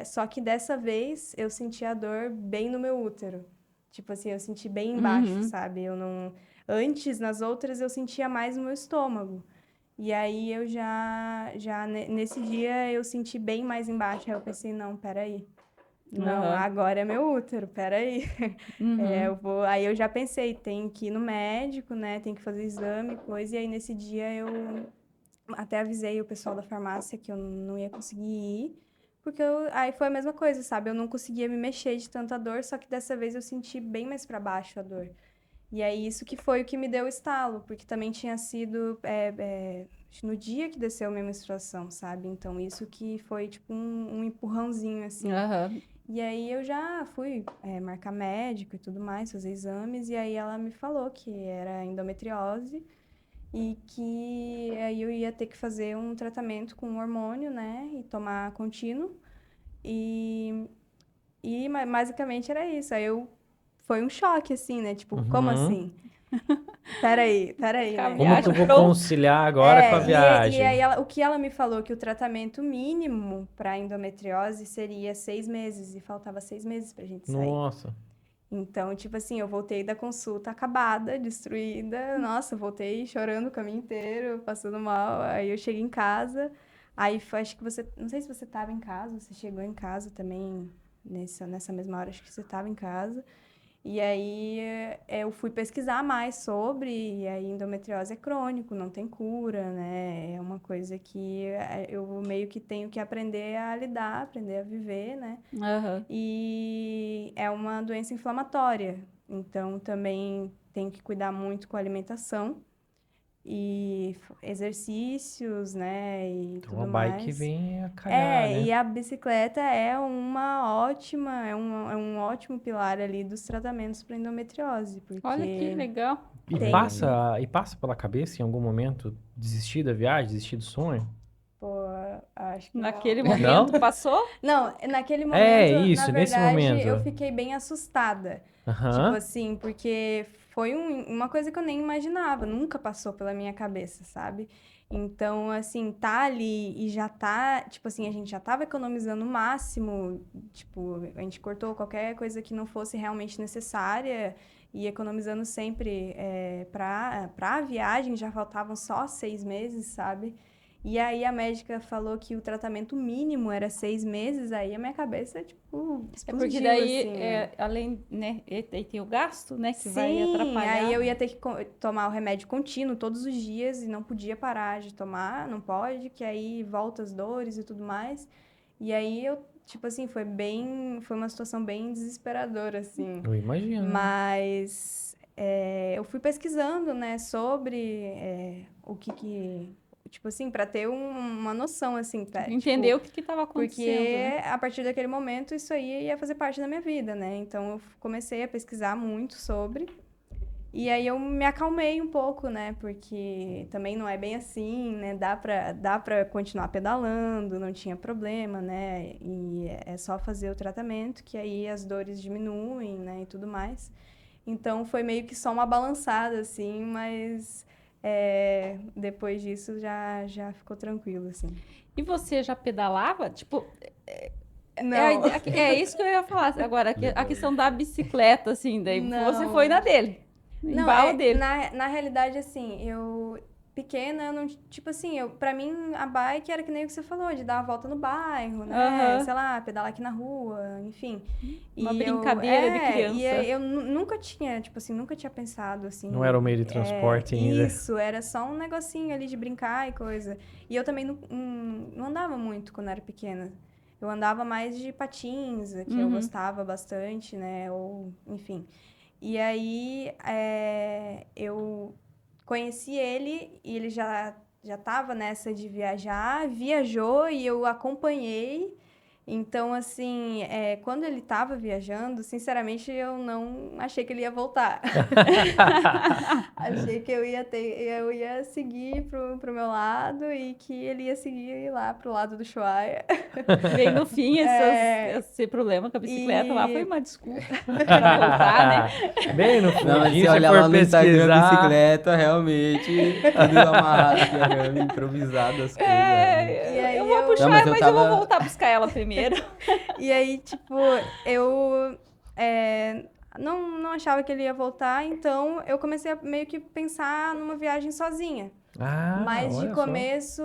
Só que dessa vez eu senti a dor bem no meu útero. Tipo assim, eu senti bem embaixo, Uhum. sabe? Eu não. Antes, nas outras, eu sentia mais no meu estômago. E aí eu nesse dia eu senti bem mais embaixo. Aí eu pensei, não, peraí. Não, Aham. agora é meu útero, peraí. Uhum. Aí eu já pensei, tem que ir no médico, né? Tem que fazer exame, coisa. E aí nesse dia eu até avisei o pessoal da farmácia que eu não ia conseguir ir. Porque aí foi a mesma coisa, sabe? Eu não conseguia me mexer de tanta dor, só que dessa vez eu senti bem mais pra baixo a dor. E aí, isso que foi o que me deu o estalo, porque também tinha sido acho que no dia que desceu a minha menstruação, sabe? Então, isso que foi tipo um empurrãozinho, assim. Aham. E aí, eu já fui marcar médico e tudo mais, fazer exames, e aí ela me falou que era endometriose e que aí eu ia ter que fazer um tratamento com hormônio, né? E tomar contínuo. E, basicamente era isso. Foi um choque, assim, né? Tipo, como Uhum. assim? Peraí, Com a né? Como que eu viagem vou pronta. conciliar agora com a E aí viagem? o que ela me falou que o tratamento mínimo para endometriose seria 6 meses e faltava 6 meses pra gente sair. Nossa. Então, tipo assim, eu voltei da consulta acabada, destruída. Nossa, eu voltei chorando o caminho inteiro, passando mal. Aí eu cheguei em casa. Acho que você, não sei se você estava em casa, você chegou em casa também nessa mesma hora, acho que você estava em casa. E aí eu fui pesquisar mais sobre, e aí endometriose é crônico, não tem cura, né? É uma coisa que eu meio que tenho que aprender a lidar, aprender a viver, né? Aham. E é uma doença inflamatória, então também tenho que cuidar muito com a alimentação e exercícios, né? E Então a tudo bike mais. vem a calhar, né? E a bicicleta é um ótimo pilar ali dos tratamentos para endometriose, Olha que porque legal. E tem, passa pela cabeça em algum momento desistir da viagem, desistir do sonho? pô, acho que não. Naquele momento Não? passou? Não, naquele É momento, na isso, nesse verdade, eu momento. fiquei bem assustada. Tipo Aham. assim, porque foi uma coisa que eu nem imaginava, nunca passou pela minha cabeça, sabe? Então, assim, tá ali e já tá, tipo assim, a gente já tava economizando o máximo, tipo, a gente cortou qualquer coisa que não fosse realmente necessária e economizando sempre pra viagem, já faltavam só 6 meses, sabe? E aí a médica falou que o tratamento mínimo era 6 meses, aí a minha cabeça, tipo, É porque explodiu, daí, assim, né? além, né, e tem o gasto, né, que vai Sim, aí atrapalhar. eu ia ter que tomar o remédio contínuo todos os dias e não podia parar de tomar, não pode, que aí volta as dores e tudo mais. E aí eu, tipo assim, foi uma situação bem desesperadora, assim. Eu imagino. Mas eu fui pesquisando, né, sobre o tipo assim, para ter uma noção, assim, Entender tipo, o que estava acontecendo, porque né? a partir daquele momento isso aí ia fazer parte da minha vida, né? Então eu comecei a pesquisar muito sobre E aí eu me acalmei um pouco, né? Porque também não é bem assim, né? Dá pra continuar pedalando, não tinha problema, né? E é só fazer o tratamento, que aí as dores diminuem, né? E tudo mais. Então foi meio que só uma balançada, assim, mas depois disso já ficou tranquilo, assim. E você já pedalava? Tipo, Não, é isso que eu ia falar agora, a questão da bicicleta, assim, daí você Não. foi na dele, no não, embalo dele. na realidade, assim, eu pequena, eu não, tipo assim, pra mim a bike era que nem o que você falou, de dar uma volta no bairro, né? Aham. Sei lá, pedalar aqui na rua, enfim. Uma E brincadeira de criança. E eu nunca tinha, tipo assim, nunca tinha pensado assim. Não era o meio de transporte ainda. Isso, era só um negocinho ali de brincar e coisa. E eu também não andava muito quando era pequena. Eu andava mais de patins, que eu gostava bastante, né? Ou, enfim. E aí eu conheci ele e ele já estava nessa de viajar, viajou e eu acompanhei. Então, assim, quando ele estava viajando, sinceramente, eu não achei que ele ia voltar. Achei que eu ia seguir pro meu lado e que ele ia seguir lá pro lado do Ushuaia. Bem no fim, esse problema com a bicicleta lá foi uma desculpa pra voltar, né? Bem no Não, mas fundinho, se se olhar for lá no Instagram, pesquisar... bicicleta, realmente, tudo amarrado, de arame, improvisado as coisas. E aí eu vou eu- puxar, Não, mas eu mas eu vou tava- voltar a buscar ela primeiro. E aí, tipo, eu não achava que ele ia voltar, então eu comecei a meio que pensar numa viagem sozinha. Ah, Mas de olha só. começo,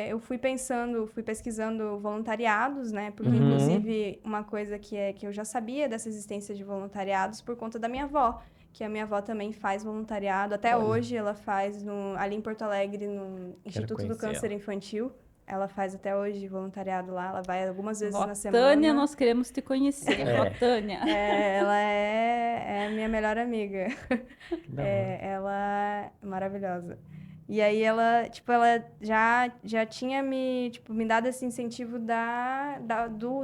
eu fui pesquisando voluntariados, né? Porque, Uhum. inclusive, uma coisa que eu já sabia dessa existência de voluntariados por conta da minha avó, que a minha avó também faz voluntariado. Até Olha. hoje ela faz ali em Porto Alegre, no Instituto do conhecer Câncer ela. Infantil. Ela faz até hoje voluntariado lá, ela vai algumas vezes Vó na semana. Tânia, nós queremos te conhecer. Vó Tânia. Ela é a minha melhor amiga. Que da hora. Ela é maravilhosa. E aí ela, tipo, ela já tinha me dado esse incentivo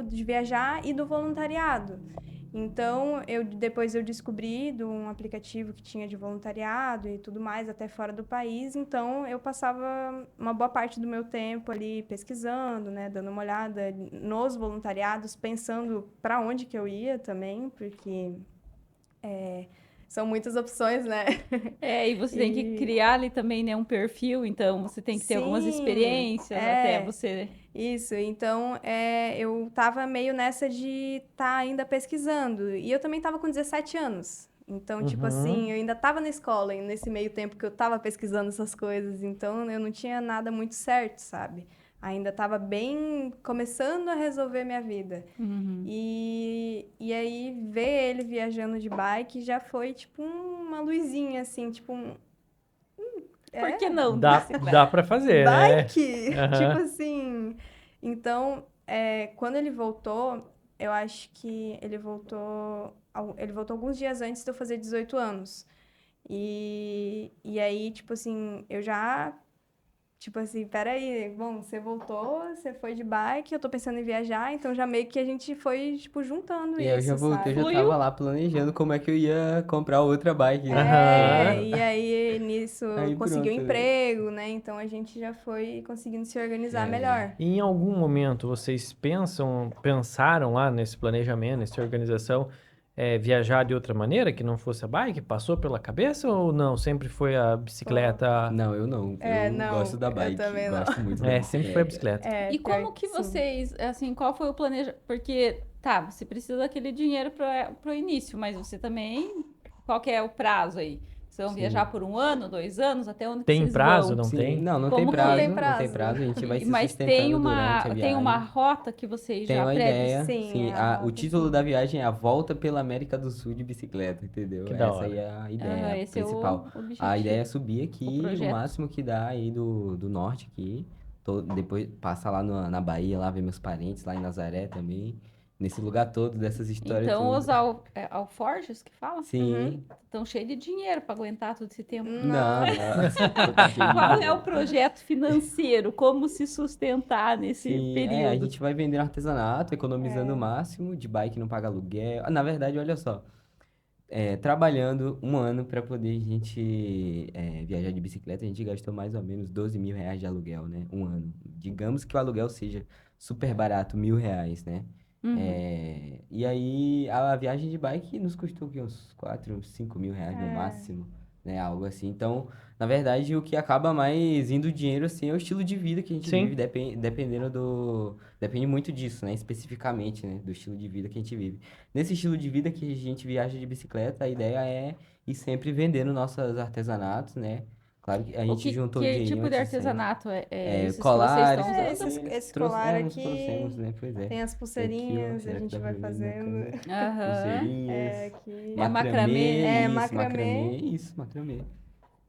de viajar e do voluntariado. Então, depois eu descobri de um aplicativo que tinha de voluntariado e tudo mais, até fora do país. Então, eu passava uma boa parte do meu tempo ali pesquisando, né, dando uma olhada nos voluntariados, pensando para onde que eu ia também, porque são muitas opções, né? E você tem que criar ali também, né, um perfil, então você tem que ter algumas Sim, experiências até você... Isso, então eu tava meio nessa de estar ainda pesquisando. E eu também tava com 17 anos. Então, tipo assim, eu ainda tava na escola, e nesse meio tempo que eu tava pesquisando essas coisas. Então, eu não tinha nada muito certo, sabe? Ainda tava bem começando a resolver minha vida. E aí, ver ele viajando de bike já foi, tipo, uma luzinha, assim, tipo Por que não? Dá pra fazer, né? bike! Aham. Tipo assim. Então, quando ele voltou, eu acho que ele voltou alguns dias antes de eu fazer 18 anos. E aí, tipo assim, eu já. Tipo assim, peraí, bom, você voltou, você foi de bike, eu tô pensando em viajar, então já meio que a gente foi, tipo, juntando E aí eu isso, já voltei, sabe? eu já tava lá planejando como é que eu ia comprar outra bike, né? Aham. E aí nisso Aí conseguiu pronto, né? emprego, né? Então a gente já foi conseguindo se organizar melhor. E em algum momento vocês pensaram lá nesse planejamento, nessa organização, viajar de outra maneira, que não fosse a bike? Passou pela cabeça ou não? Sempre foi a bicicleta? Não, eu não. Eu não, gosto da eu bike. também não. Gosto muito da Sempre foi a bicicleta. E pior como que sim. vocês, assim, qual foi o planejamento? Porque, tá, você precisa daquele dinheiro pro início, mas você também, qual que é o prazo aí? Vocês vão Sim. viajar por 1 ano, 2 anos, até onde que Tem vocês prazo, vão? não Sim, tem? não Como tem que prazo, não tem não tem prazo? prazo, a gente vai se Mas sustentando tem durante a tem viagem. uma rota que vocês Tem já uma ideia, Sim, sim. é a O rota, título sim. da viagem é a volta pela América do Sul de bicicleta, entendeu? Que da Essa hora. aí é a ideia esse é principal. o objetivo. A ideia é subir o aqui, o projeto. máximo que dá aí do norte aqui. Depois passar lá na Bahia, lá ver meus parentes, lá em Nazaré também. Nesse lugar todo, dessas histórias Então, todas. os alforjes que fala? Sim. Estão cheios de dinheiro para aguentar todo esse tempo. Não, não. Tá cheio de Qual é dinheiro. o projeto financeiro? Como se sustentar nesse Sim, a período? gente vai vendendo artesanato, economizando o máximo, de bike não paga aluguel. Na verdade, olha só, trabalhando um ano para poder a gente viajar de bicicleta. A gente gastou mais ou menos 12 mil reais de aluguel, né? Um ano. Digamos que o aluguel seja super barato, R$ 1.000, né? Uhum. E aí a viagem de bike nos custou aqui, uns 4, 5 mil reais no máximo, né? Algo assim. Então, na verdade, o que acaba mais indo dinheiro, assim, é o estilo de vida que a gente vive, Sim. depende muito disso, né? Especificamente, né? Do estilo de vida que a gente vive. Nesse estilo de vida que a gente viaja de bicicleta, a ideia é ir sempre vendendo nossos artesanatos, né? Claro que a O gente juntou o que dinheirinho tipo de antes de sair. artesanato é esses que vocês Colares estão e É, tudo, usando? eles esse colar nos trouxemos, aqui, né? Pois é. tem as Tem aqui, ó, pulseirinhas, a será que gente dá vai pra ver na fazendo. câmera? Aham. É, Pulseirinhas, aqui. É macramê. É, isso, macramê. isso, macramê.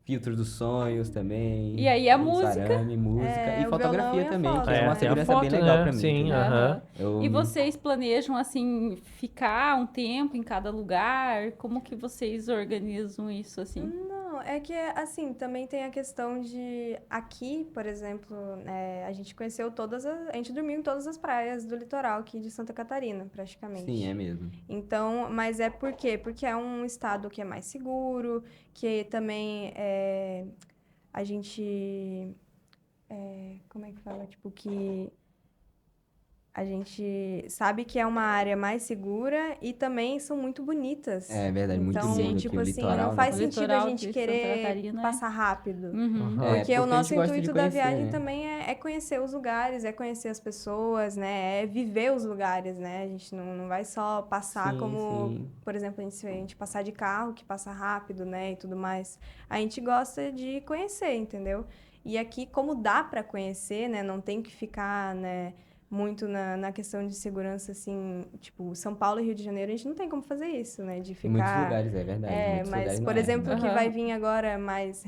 Filtros dos sonhos também, E aí a os música? arame, música e É, o violão fotografia e a também, que foto. é uma Tem a segurança bem foto, legal né? pra mim, Sim, entendeu? aham. Eu E me- vocês planejam, assim, ficar um tempo em cada lugar? Como que vocês organizam isso, assim? Não, é que assim, também tem a questão de aqui, por exemplo, a gente conheceu a gente dormiu em todas as praias do litoral aqui de Santa Catarina, Sim, é praticamente. mesmo. Então, mas é por quê? Porque é um estado que é mais seguro, que também a gente, como é que fala? Tipo, que a gente sabe que é uma área mais segura e também são muito bonitas. É verdade, muito Então, Sim. lindo aqui tipo o assim, não litoral, né? faz O sentido a litoral gente de Santa querer Catarina passar rápido. Uhum. Aham. Porque o Porque a nosso gente gosta de intuito da conhecer, viagem né? também é conhecer os lugares, é conhecer as pessoas, né? É viver os lugares, né? A gente não vai só passar Sim, como, sim. por exemplo, a gente passar de carro, que passa rápido, né? E tudo mais. A gente gosta de conhecer, entendeu? E aqui, como dá para conhecer, né? Não tem que ficar, né? Muito na questão de segurança, assim, tipo, São Paulo e Rio de Janeiro, a gente não tem como fazer isso, né? De Em muitos ficar. lugares, é verdade. Em muitos Mas, lugares não por é, exemplo, o que realmente. vai Aham. vir agora mais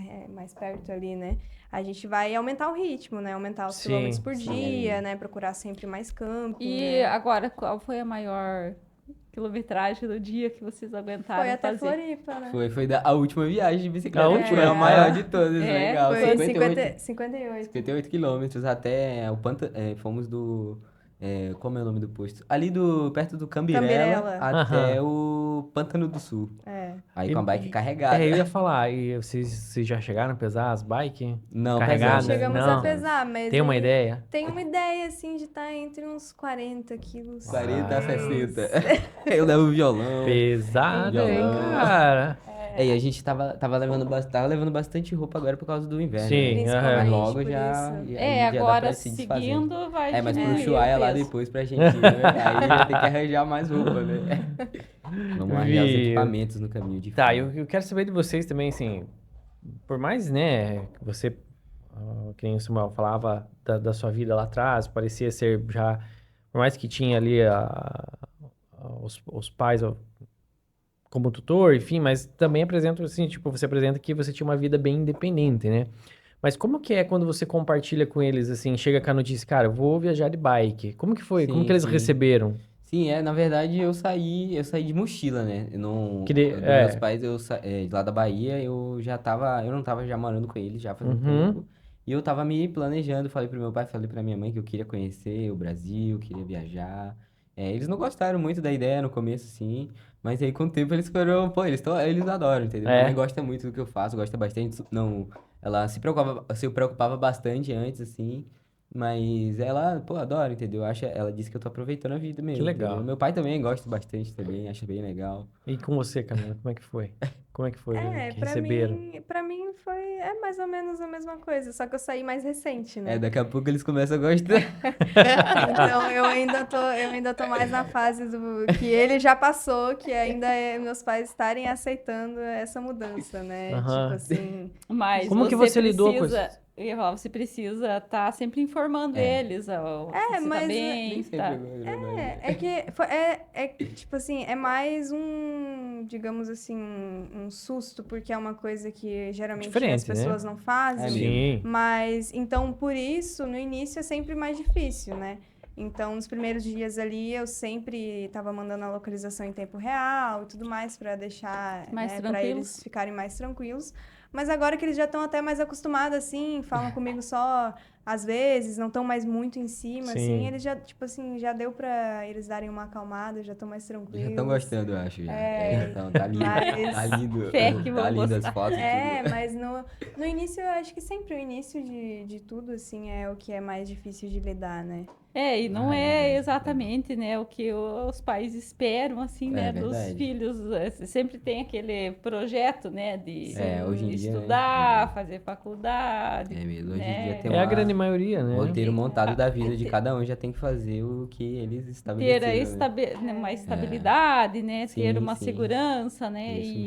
perto ali, né? A gente vai aumentar o ritmo, né? Aumentar os quilômetros Sim, por sim, é dia, mesmo. né? Procurar sempre mais camping, E né? agora, qual foi a maior quilometragem do dia que vocês Foi aguentaram até fazer? Floripa, né? Foi a última viagem de A bicicleta, que foi última? a maior É. de todas, É, legal. Foi 58, 58. 58 quilômetros até o fomos como é o nome do posto? Perto do Cambirela Cambirela. até Aham. o Pântano do Sul. É. Aí E, com a bike e- carregada. eu ia falar, e vocês já chegaram a pesar as bikes? Não, Não pesamos, Carregadas? chegamos a Não. pesamos. pesar, mas Tem uma ideia? tem uma ideia, assim, de estar entre uns 40 quilos. 40 a Ah. 60. Eu levo violão. Pesado, hein, Violão. cara? E a gente tava levando bastante roupa agora por causa do inverno, né? Sim, Mas aham. Principalmente logo por já, isso. aí já dá Agora pra se desfazer. seguindo vai Mas pro diminuir o Ushuaia lá peso. depois pra gente ir, né? Aí vai ter que arranjar mais roupa, né? Vamos arranjar os Viu? equipamentos no caminho de Tá, frio. eu quero saber de vocês também, assim, por mais, né, que você, que nem o Samuel falava da sua vida lá atrás, parecia ser já, por mais que tinha ali os pais como tutor, enfim, mas também apresenta, assim, tipo, você apresenta que você tinha uma vida bem independente, né? Mas como que é quando você compartilha com eles, assim, chega com a notícia, cara, eu vou viajar de bike. Como que foi? Como que Sim, eles sim. receberam? Sim, na verdade eu saí de mochila, né? Dos meus pais, de lá da Bahia, eu não tava já morando com eles já faz um Uhum. tempo. E eu tava me planejando, falei pro meu pai, falei pra minha mãe que eu queria conhecer o Brasil, queria viajar. Eles não gostaram muito da ideia no começo, sim, mas aí com o tempo eles foram, pô, eles adoram, entendeu? Minha mãe É. gosta muito do que eu faço, gosta bastante, não, ela se preocupava bastante antes, assim. Mas ela, pô, adora, entendeu? Ela disse que eu tô aproveitando a vida Que mesmo, entendeu? legal. Meu pai também gosta bastante também, acha bem legal. E com você, Camila, como é que foi? Como é que foi que Pra receberam? mim foi mais ou menos a mesma coisa, só que eu saí mais recente, né? Daqui a pouco eles começam a gostar. Então eu ainda tô mais na fase do que ele já passou, que ainda é meus pais estarem aceitando essa mudança, né? Aham. Tipo assim, Mas Como que você lidou com precisa, isso? eu ia falar, você precisa estar sempre informando É. eles, ó, se você tá mas bem, Nem tá? sempre é que tipo assim, é mais digamos assim, um susto, porque é uma coisa que geralmente as Diferente, né? pessoas não fazem. É mesmo. Sim. Mas, então, por isso, no início é sempre mais difícil, né? Então, nos primeiros dias ali, eu sempre estava mandando a localização em tempo real e tudo mais para deixar, Mais né, para tranquilos. eles ficarem mais tranquilos. Mas agora que eles já estão até mais acostumados, assim, falam comigo só às vezes, não estão mais muito em cima, Sim. assim, eles já, tipo assim, já deu pra eles darem uma acalmada, já estão mais Já tranquilos. estão gostando, eu acho, já. É, Então, tá lindo. mas- Tá lindo. Fé que Tá vão lindo as gostar. fotos e É, tudo. mas no início, eu acho que sempre o início de tudo, assim, é o que é mais difícil de lidar, né? E não Ah, é é verdade, exatamente, né, o que os pais esperam, assim, É né, dos verdade. filhos. Sempre tem aquele projeto, né, de Hoje em dia, né? estudar, fazer faculdade, É mesmo, hoje em né, dia tem É a uma- grande maioria, o né? roteiro montado da vida de ter- cada um, já tem que fazer o que eles ter estabeleceram, né? né, uma estabilidade, né, ter Sim, uma sim. segurança, né, Isso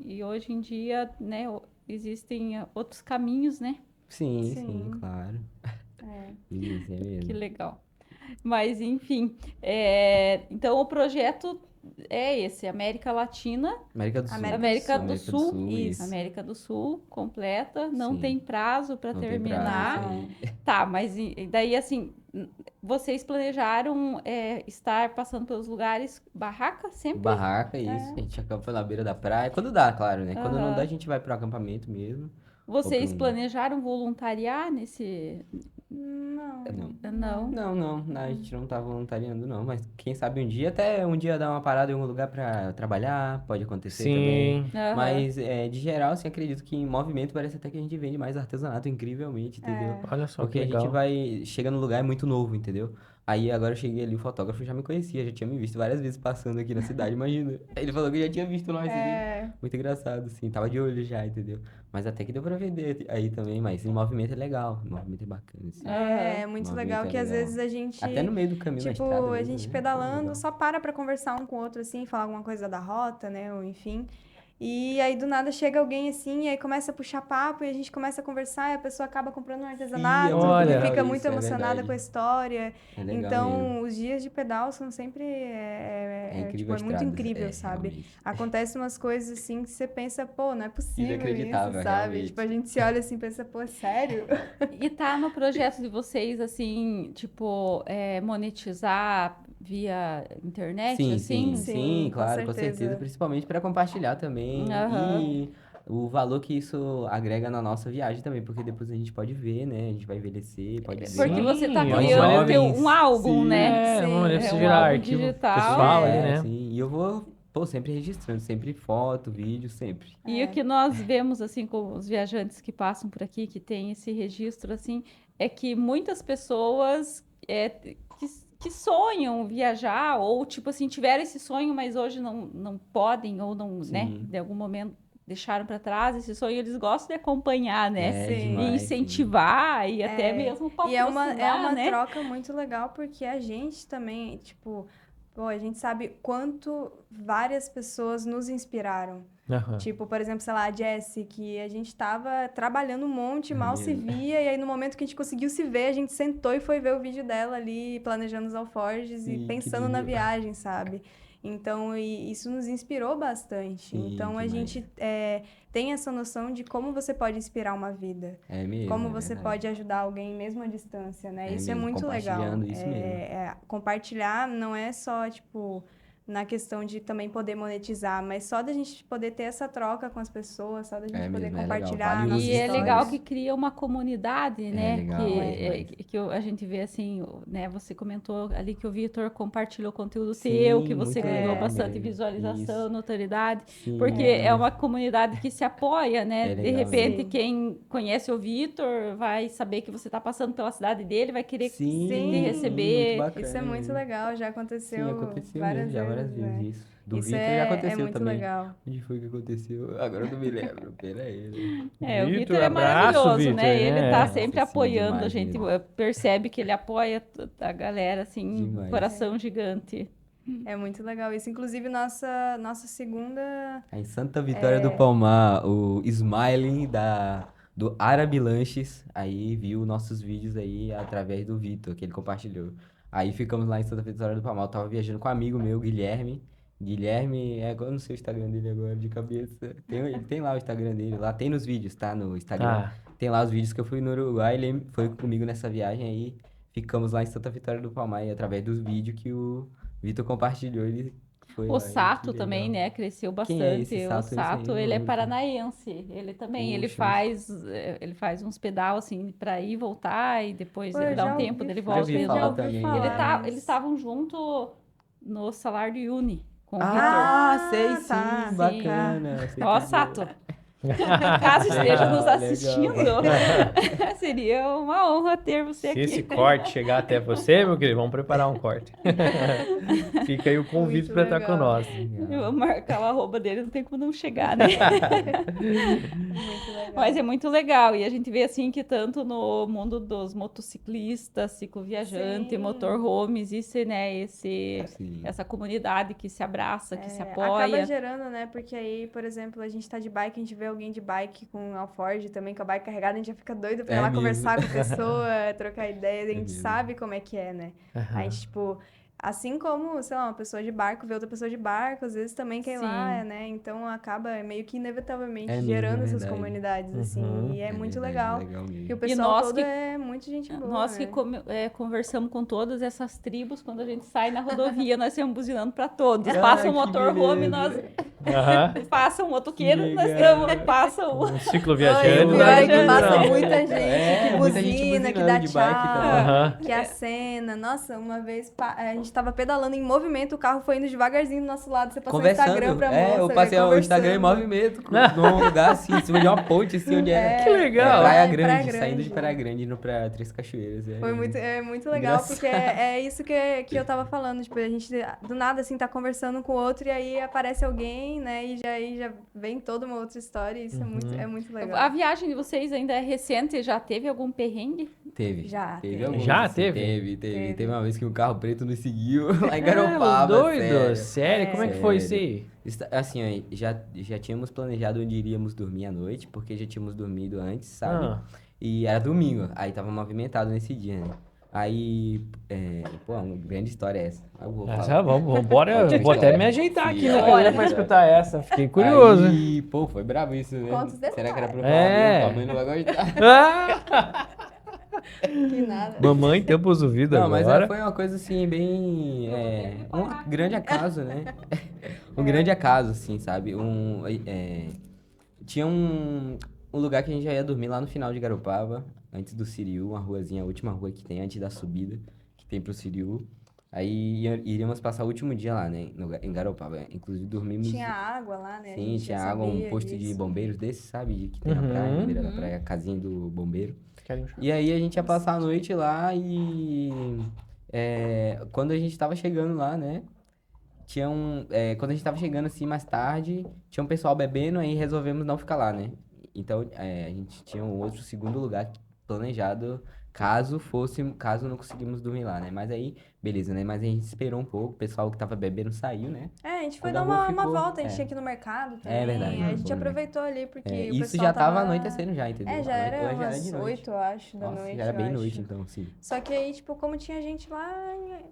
e hoje em dia, né, existem outros caminhos, né, Sim, Sim. claro. É. Isso, é que mesmo. legal. Mas, enfim, então o projeto é esse, América Latina, América do Sul. América do América Sul, isso. América do Sul, completa, não Sim. tem prazo para Não tem terminar. prazo, isso aí. Tá, mas e daí assim, vocês planejaram estar passando pelos lugares, barraca sempre? Barraca, isso. A gente acampa na beira da praia. Quando dá, claro, né? Quando não dá, a Aham. gente vai pro acampamento mesmo. Vocês Ou pra um- planejaram voluntariar nesse? Não. Não. Não, a gente não tá voluntariando, não. Mas quem sabe um dia, até um dia dar uma parada em algum lugar pra trabalhar, pode acontecer também. Sim. Aham. Mas, de geral, assim, acredito que em movimento parece até que a gente vende mais artesanato, incrivelmente, entendeu? É. Olha só Porque que a gente legal. chega no lugar é muito novo, entendeu? Aí agora eu cheguei ali, o fotógrafo já me conhecia, já tinha me visto várias vezes passando aqui na cidade, imagina. Ele falou que já tinha visto nós, É. muito engraçado, assim, tava de olho já, entendeu? Mas até que deu pra vender aí também, mas em movimento é legal, em movimento é bacana, assim. É muito Movimento legal é que às legal. vezes a gente, Até no meio do caminho, na tipo, estrada a mesmo, gente né? pedalando, Legal. só para conversar um com o outro, assim, falar alguma coisa da rota, né, ou enfim. E aí do nada chega alguém assim, e aí começa a puxar papo, e a gente começa a conversar, e a pessoa acaba comprando um artesanato, muito Olha. e legal fica isso, muito é emocionada verdade. com a história. É legal Então, mesmo. os dias de pedal são sempre, É incrível tipo, a é muito estrada, incrível, sabe? realmente. Acontecem umas coisas assim que você pensa, pô, não é possível isso, Inacreditável, sabe? realmente. Tipo, a gente se olha assim e pensa, pô, é sério? E tá no projeto de vocês, assim, tipo, monetizar via internet, Sim, assim? Sim, com claro, com certeza. certeza, principalmente para compartilhar também Aham. e o valor que isso agrega na nossa viagem também, porque depois a gente pode ver, né? A gente vai envelhecer, pode ver. Porque Sim, você tá é uma criando maneira- um álbum, Sim. né? É, uma maneira de Sim, você um gerar álbum arquivo digital. pessoal ali, né? Sim, e eu vou, pô, sempre registrando, sempre foto, vídeo, sempre. E o que nós vemos, assim, com os viajantes que passam por aqui, que tem esse registro, assim, é que muitas pessoas que sonham viajar, ou, tipo assim, tiveram esse sonho, mas hoje não podem, ou não, né, Sim. de algum momento deixaram para trás esse sonho, eles gostam de acompanhar, né? É Sim. E demais, sim. incentivar, e até mesmo E patrocinar, é uma né? troca muito legal, porque a gente também, tipo, pô, a gente sabe quanto várias pessoas nos inspiraram. Aham. Tipo, por exemplo, sei lá, a Jessie, que a gente tava trabalhando um monte, mal se mesmo. via, e aí no momento que a gente conseguiu se ver, a gente sentou e foi ver o vídeo dela ali, planejando os alforjes e Sim, pensando na incrível. viagem, sabe? Então, isso nos inspirou bastante. Sim, Então, a demais. gente tem essa noção de como você pode inspirar uma vida. É mesmo, Como é você verdade. pode ajudar alguém mesmo à distância, né? É Isso é mesmo, muito legal. compartilhando isso mesmo. Compartilhar não é só, tipo, na questão de também poder monetizar, mas só da gente poder ter essa troca com as pessoas, só da gente É poder mesmo, é legal, compartilhar a valioso nossa E é história. legal que cria uma comunidade, né? legal, é demais. Que a gente vê assim, né? Você comentou ali que o Vitor compartilhou conteúdo Sim, teu, que você muito ganhou legal bastante mesmo. visualização, Isso. notoriedade, Sim, porque é uma comunidade que se apoia, né? É De legal repente, mesmo. quem conhece o Vitor vai saber que você está passando pela cidade dele, vai querer Sim, te muito receber. bacana. Isso é muito legal, já aconteceu, Sim, aconteceu várias mesmo, já várias vezes, né? vezes isso. Do Isso Vitor já aconteceu é muito também. legal. Onde foi que aconteceu? Agora eu não me lembro. Pera aí, né? O Vitor, Vitor é abraço, maravilhoso, Vitor, né? Ele né? tá Nossa, sempre sim, apoiando, a demais gente mesmo. percebe que ele apoia a galera, assim, Demais. coração gigante. É muito legal isso. Inclusive, nossa segunda... Aí, em Santa Vitória do Palmar, o Smiling do Árabe Lanches, aí viu nossos vídeos aí através do Vitor, que ele compartilhou. Aí ficamos lá em Santa Vitória do Palmar, eu tava viajando com um amigo meu, Guilherme. Guilherme, eu não sei o Instagram dele agora de cabeça. Ele tem lá o Instagram dele, lá tem nos vídeos, tá? No Instagram. Tá. Tem lá os vídeos que eu fui no Uruguai, ele foi comigo nessa viagem aí. Ficamos lá em Santa Vitória do Palmar e através dos vídeos que o Vitor compartilhou, ele Foi O lá, Sato que também, legal. né? Cresceu Quem é bastante. esse O Sato? Esse aí eu Sato, não ele é lembro. paranaense. Ele também, Puxa. ele faz uns pedal assim pra ir e voltar e depois Pô, eu dá um já tempo ouvi, dele Já volta ouvi e falar volta. também. Eles estavam junto no Salar de Uni com o Vitor. Ah, sei sim, tá. bacana. Sei Ó, que- Sato, caso esteja nos Legal, assistindo, seria uma honra ter você Se aqui. esse corte chegar até você, meu querido, vamos preparar um corte. Fica aí o convite Muito para estar com legal. nós. Eu Legal. vou marcar o arroba dele, não tem como não chegar, né? Muito legal. Mas é muito legal. E a gente vê assim que tanto no mundo dos motociclistas, cicloviajante, Sim. motorhomes, existe, né, Sim. essa comunidade que se abraça, que se Acaba apoia. gerando, né? Porque aí, por exemplo, a gente tá de bike, a gente vê alguém de bike com alforge também, com a bike carregada, a gente já fica doido pra ir É lá mesmo. conversar com a pessoa, trocar ideia, a gente mesmo. sabe como é que é, né? A gente, tipo, assim como, sei lá, uma pessoa de barco vê outra pessoa de barco, às vezes também quer ir lá, Sim. né? Então acaba meio que inevitavelmente É mesmo, gerando é essas verdade. comunidades, assim, Uhum. e é muito verdade, legal. mesmo. E o pessoal nós todo que- é muito gente boa, Nós né? que conversamos com todas essas tribos, quando a gente sai na rodovia, nós estamos buzinando para todos. Passa um que motorhome, nós beleza. Aham. passa um motoqueiro, Que nós legal. estamos, passa um... Um ciclo Ai, viajante. o pior é que viajante. passa Não. muita gente É, que muita gente buzina, que buzinando dá de bike tchau, também. Aham. que acena. Nossa, uma vez a gente tava pedalando em movimento, o carro foi indo devagarzinho do nosso lado. Você passou o Instagram pra moça. eu passei o Instagram em movimento, num lugar assim, em cima de uma ponte, assim, onde era. Que legal. Praia É, Grande, Praia saindo de Grande. Praia Grande, indo pra Três Cachoeiras. Foi muito legal, Engraçado. porque é isso que eu tava falando. Tipo, a gente do nada, assim, tá conversando com o outro e aí aparece alguém, né? E aí já vem toda uma outra história. E isso é muito legal. A viagem de vocês ainda é recente, já teve algum perrengue? Teve. Já teve. alguns, Já assim, teve? Teve uma vez que um carro preto nos seguiu lá em Ah, Garopaba, doido. sério. Sério? Como é que foi isso aí? Assim, ó, já tínhamos planejado onde iríamos dormir à noite, porque já tínhamos dormido antes, sabe? Ah. E era domingo, aí tava movimentado nesse dia, né? Aí, uma grande história essa. Eu vou falar. Essa, vamos, bora. Ótima Vou até história. me ajeitar aqui Sim, na é. cadeira pra escutar essa. Fiquei curioso. Aí, pô, foi brabo isso, né? Conta os Será que era pra eu detalhes. falar É. mesmo? Tua mãe não vai gostar. Ah! Que nada. Mamãe, tampa os ouvidos Não, mas agora. foi uma coisa assim, bem. Um grande acaso, né? Um grande acaso, assim, sabe? Tinha um lugar que a gente já ia dormir lá no final de Garopaba, antes do Siriu, uma ruazinha, a última rua que tem, antes da subida, que tem pro Siriu. Aí iríamos passar o último dia lá, né? Em Garopaba. Inclusive dormimos. Tinha água lá, né? A Sim, gente tinha já água, um sabia posto de disso. bombeiros desse, sabe? Que tem na praia, na beira da praia, a casinha do bombeiro. Querem um chá? E aí a gente ia passar a noite lá e quando a gente tava chegando lá, né? Quando a gente tava chegando assim mais tarde, tinha um pessoal bebendo, aí resolvemos não ficar lá, né? Então a gente tinha um outro segundo lugar planejado caso não conseguimos dormir lá, né? Mas aí, beleza, né? Mas a gente esperou um pouco, o pessoal que tava bebendo saiu, né? A gente foi Quando dar a rua uma ficou- volta, a gente é. tinha que ir no mercado também. É verdade, Aí a gente foi, né? aproveitou ali, porque o Isso pessoal já tava anoitecendo já, entendeu? É, já Ou era já era umas de noite. 8, eu acho, da Nossa, noite. já era eu bem acho. noite, então, sim. Só que aí, tipo, como tinha gente lá,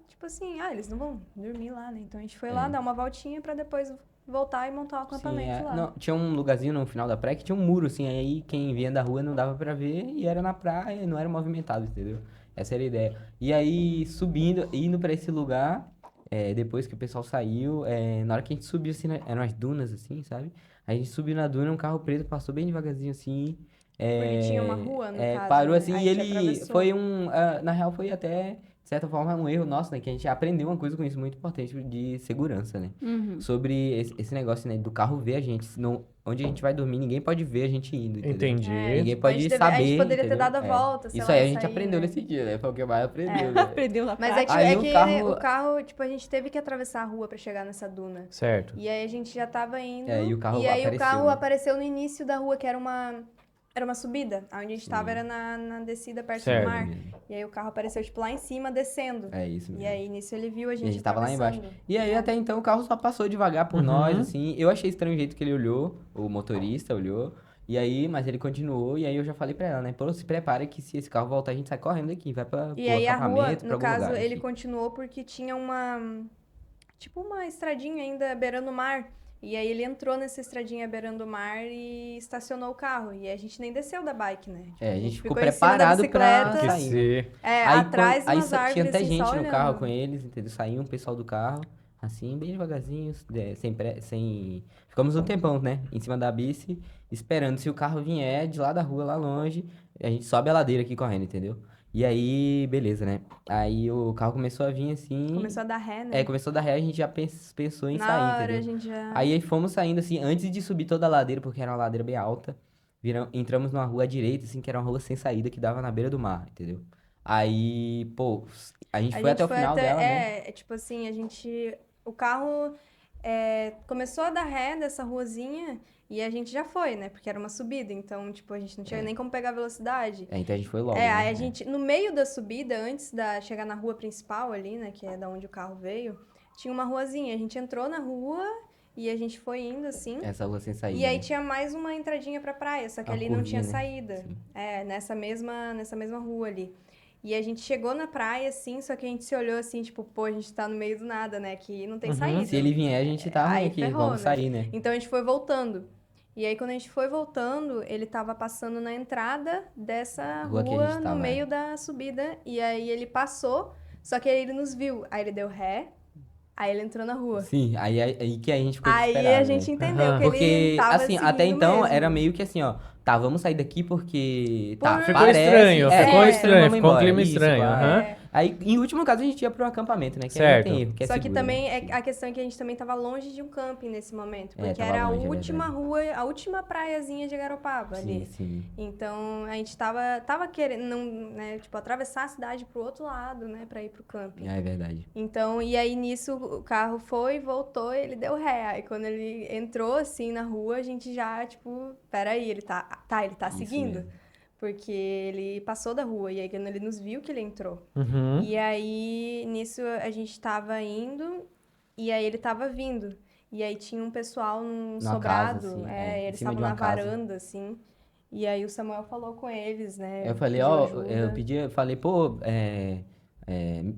tipo assim, eles não vão dormir lá, né? Então a gente foi lá dar uma voltinha pra depois voltar e montar o acampamento Sim, lá. não, tinha um lugarzinho no final da praia que tinha um muro, assim, aí quem vinha da rua não dava pra ver e era na praia, não era movimentado, entendeu? Essa era a ideia. E aí, indo pra esse lugar, depois que o pessoal saiu, na hora que a gente subiu, assim, eram as dunas, assim, sabe? A gente subiu na duna, um carro preto passou bem devagarzinho, assim. Porque tinha uma rua, no caso, Parou, né? assim, Aí e a gente ele atravessou. foi na real, foi até, de certa forma, um erro nosso, né? Que a gente aprendeu uma coisa com isso muito importante de segurança, né? Sobre esse negócio, né? Do carro ver a gente. Onde a gente vai dormir, ninguém pode ver a gente indo, entendeu? Entendi. Ninguém A pode gente saber, A gente poderia ter entendeu? dado a volta, sei Isso lá, aí a gente sair, aprendeu né? nesse dia, né? Foi o que mais aprendeu, né? Aprendeu na Mas prática. Aí o carro, tipo, a gente teve que atravessar a rua pra chegar nessa duna. Certo. E aí a gente já tava indo. E o carro aí apareceu, o carro né? apareceu no início da rua, que era uma subida. Onde a gente tava era na descida perto Certo. do mar. E aí o carro apareceu, tipo, lá em cima, descendo. É isso mesmo. E aí nisso ele viu a E gente a gente tava lá embaixo. atravessando. E aí, até então, o carro só passou devagar por nós, assim. Eu achei estranho o jeito que ele olhou, o motorista olhou. E aí, mas ele continuou, e aí eu já falei pra ela, né? Pô, se prepara que se esse carro voltar, a gente sai correndo daqui, vai pro E aí a rua, acampamento, pra no algum caso, lugar. ele assim. continuou porque tinha tipo uma estradinha ainda beirando o mar. E aí ele entrou nessa estradinha beirando o mar e estacionou o carro. E a gente nem desceu da bike, né? Tipo, A gente ficou em cima da preparado pra bicicleta. sair. Que se... É, Aí, atrás aí umas árvores, tinha até assim, gente só no olhando. carro com eles, entendeu? Saiu um pessoal do carro. assim, bem devagarzinho, sem... Ficamos um tempão, né, em cima da bici, esperando. Se o carro vier de lá da rua, lá longe, a gente sobe a ladeira aqui correndo, entendeu? E aí, beleza, né? Aí o carro começou a vir assim... Começou a dar ré, né? Começou a dar ré, a gente já pensou em Na sair, hora entendeu? a gente já... Aí fomos saindo, assim, antes de subir toda a ladeira, porque era uma ladeira bem alta, entramos numa rua à direita, assim, que era uma rua sem saída, que dava na beira do mar, entendeu? Aí, pô, a gente foi até o final dela, né? tipo assim, a gente... O carro começou a dar ré dessa ruazinha e a gente já foi, né? Porque era uma subida, então, tipo, a gente não tinha nem como pegar velocidade. Então a gente foi logo, Aí né? a gente, no meio da subida, antes de chegar na rua principal ali, né? Que é da onde o carro veio, tinha uma ruazinha. A gente entrou na rua e a gente foi indo, assim. Essa rua sem saída, E aí né? tinha mais uma entradinha pra praia, só que Uma ali não tinha curvinha, né? saída. Sim. Nessa mesma rua ali. E a gente chegou na praia, assim, só que a gente se olhou assim, tipo, pô, a gente tá no meio do nada, né? Que não tem saída. Se ele vier, a gente tá ruim Aí aqui, ferrou, vamos né? sair, né? Então a gente foi voltando. E aí, quando a gente foi voltando, ele tava passando na entrada dessa Rua que a gente rua no tava, meio da subida. E aí ele passou, só que aí ele nos viu. Aí ele deu ré, aí ele entrou na rua. Sim, aí que a gente ficou Aí desesperado, a gente né? entendeu Aham. que ele Porque, tava assim, até seguindo então mesmo. era meio que assim, ó. Tá, vamos sair daqui porque... Por- Tá, Ficou parece... estranho, ficou é, estranho, vamos ficou um embora. clima Isso, estranho. claro. Aham. Aí, em último caso, a gente ia para um acampamento, né? Que aí Certo. não tem erro, que é Só que seguro, também né? a questão é que a gente também tava longe de um camping nesse momento. É, Porque tava era longe, a é última verdade. rua, a última praiazinha de Garopaba ali. Sim. Então, a gente tava querendo, né, tipo, atravessar a cidade pro outro lado, né, pra ir pro camping. É verdade. Então, e aí nisso o carro foi, voltou, ele deu ré. Aí quando ele entrou assim na rua, a gente já, tipo, peraí, ele tá Isso seguindo. mesmo. Porque ele passou da rua, e aí quando ele nos viu que ele entrou. Uhum. E aí, nisso, a gente tava indo, e aí ele tava vindo. E aí tinha um pessoal num Numa sobrado, casa, assim, e em eles cima estavam de uma na casa. varanda, assim. E aí o Samuel falou com eles, né? Eu falei, pediu ó, ajuda. eu falei, pô,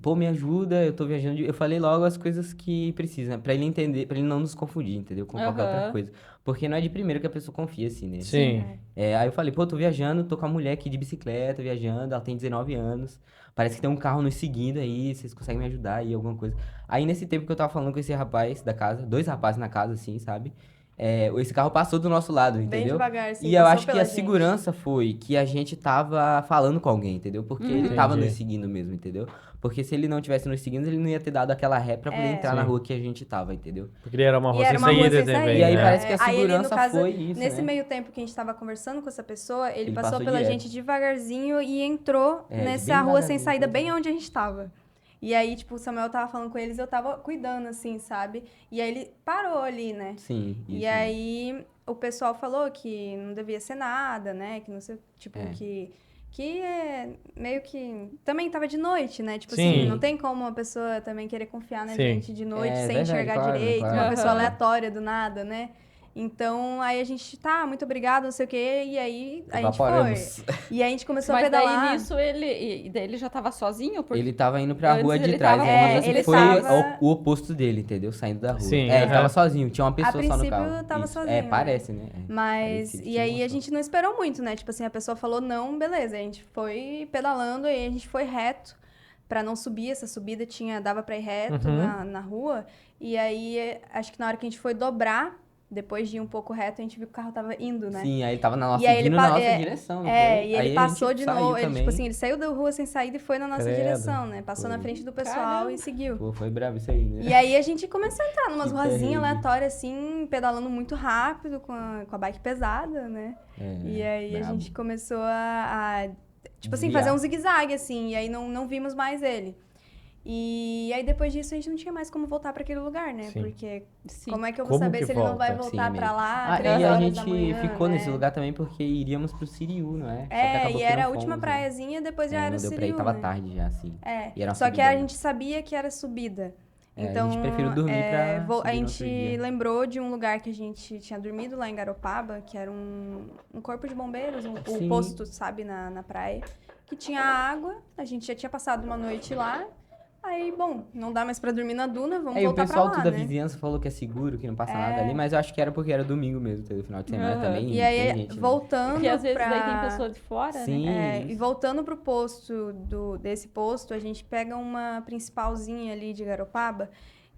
pô, me ajuda, eu tô viajando. Eu falei logo as coisas que precisa, né? Pra ele entender, pra ele não nos confundir, entendeu? Com qualquer outra Aham. coisa. Porque não é de primeiro que a pessoa confia, assim, né? Sim. Aí eu falei, pô, tô viajando, tô com a mulher aqui de bicicleta, viajando, ela tem 19 anos. Parece que tem um carro nos seguindo aí, vocês conseguem me ajudar aí, alguma coisa. Aí nesse tempo que eu tava falando com esse rapaz da casa, dois rapazes na casa, assim, sabe? Esse carro passou do nosso lado, Bem entendeu? devagar, assim, E eu passou acho que pela a gente. segurança foi que a gente tava falando com alguém, entendeu? Porque ele tava Entendi. nos seguindo mesmo, entendeu? Porque se ele não tivesse nos seguindo, ele não ia ter dado aquela ré pra poder entrar na Sim. rua que a gente tava, entendeu? Porque ele era uma E rua era sem uma rua saída sem também, saída. E aí né? parece que a Aí ele, no segurança caso, foi isso, nesse né? meio tempo que a gente tava conversando com essa pessoa, ele Ele passou passou pela direto. gente devagarzinho e entrou É, nessa bem rua sem devagarzinho, saída, pois é. bem onde a gente tava. E aí, tipo, o Samuel tava falando com eles, eu tava cuidando, assim, sabe? E aí ele parou ali, né? Sim, isso. E aí o pessoal falou que não devia ser nada, né? Que não sei, tipo, É. que meio que também tava de noite, né? Tipo Sim. assim, não tem como uma pessoa também querer confiar na Sim. gente de noite sem verdade, enxergar claro, direito, claro. uma pessoa Aham. aleatória do nada, né? Então, aí a gente, muito obrigada, não sei o quê, e aí a gente foi. Evaporamos. E aí a gente começou Mas a pedalar. daí nisso daí ele já tava sozinho? Porque Ele tava indo pra Antes rua de ele trás, tava né? com Mas ele foi tava- o oposto dele, entendeu? Saindo da rua. Sim, ele aham. tava sozinho, tinha uma pessoa só no princípio, carro. tava Isso. sozinho, né? Parece, né? Mas, Parece que e tinha aí uma a só. gente não esperou muito, né? Tipo assim, a pessoa falou não, beleza. A gente foi pedalando e a gente foi reto pra não subir. Essa subida dava pra ir reto Uhum. na rua. E aí, acho que na hora que a gente foi dobrar, depois de ir um pouco reto, a gente viu que o carro tava indo, né? Sim, aí ele tava na nossa, E aí ele vindo pa- na nossa é, direção, não É, foi? e Aí ele a passou gente de saiu novo. Ele, também. tipo assim, ele saiu da rua sem saída e foi na nossa Credo. direção, né? Passou na Foi. frente do pessoal Caramba. e seguiu. Pô, foi brabo isso aí, né? E aí a gente começou a entrar numas Que ruazinhas terrível. aleatórias, assim, pedalando muito rápido, com a bike pesada, né? E aí a brabo. gente começou tipo assim, Desviar. fazer um zigue-zague, assim, e aí não vimos mais ele. E aí depois disso a gente não tinha mais como voltar pra aquele lugar, né? Sim. Porque Sim. como é que eu vou Como saber que se ele não vai volta? voltar Sim, pra mesmo. lá, E 3 a horas gente da manhã, ficou né? nesse lugar também porque iríamos pro Siriú, não é? Só que É, acabou e que era não a última fomos, né? praiazinha, depois já era o Não deu pra ir, Siriú, tava né? tarde já, assim. É, E era uma só que a subidona. gente sabia que era subida. É, a Então, gente preferiu dormir pra a subir no outro gente dia. lembrou de um lugar que a gente tinha dormido lá em Garopaba, que era um corpo de bombeiros, um Sim. posto, sabe, na praia, que tinha água, a gente já tinha passado uma noite lá, aí, bom, não dá mais pra dormir na duna, vamos Aí o voltar pessoal pra lá, tudo da né? vizinhança falou que é seguro, que não passa nada ali, mas eu acho que era porque era domingo mesmo, teve final de semana Aham. também. E tem aí, gente, né? voltando Porque às vezes pra... daí tem pessoa de fora, Sim, né? E isso. voltando pro posto desse posto, a gente pega uma principalzinha ali de Garopaba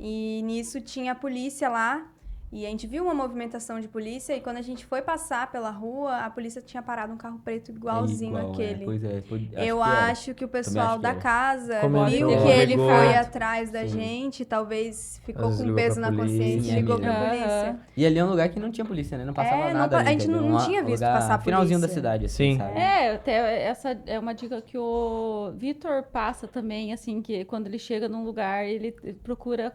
E nisso tinha a polícia lá. E a gente viu uma movimentação de polícia e quando a gente foi passar pela rua, a polícia tinha parado um carro preto igualzinho àquele. Pois é, Eu acho que o pessoal da casa Comentou, viu que ele ligou. foi atrás da Sim. gente, talvez ficou Às vezes com ligou peso pra na polícia. consciência e Sim, ligou amiga. pra polícia. E ali é um lugar que não tinha polícia, né? Não passava É, não nada pa- ali, a gente entendeu? não tinha visto passar finalzinho da polícia. cidade, assim, Sim. sabe? Até essa é uma dica que o Vitor passa também, assim, que quando ele chega num lugar, ele procura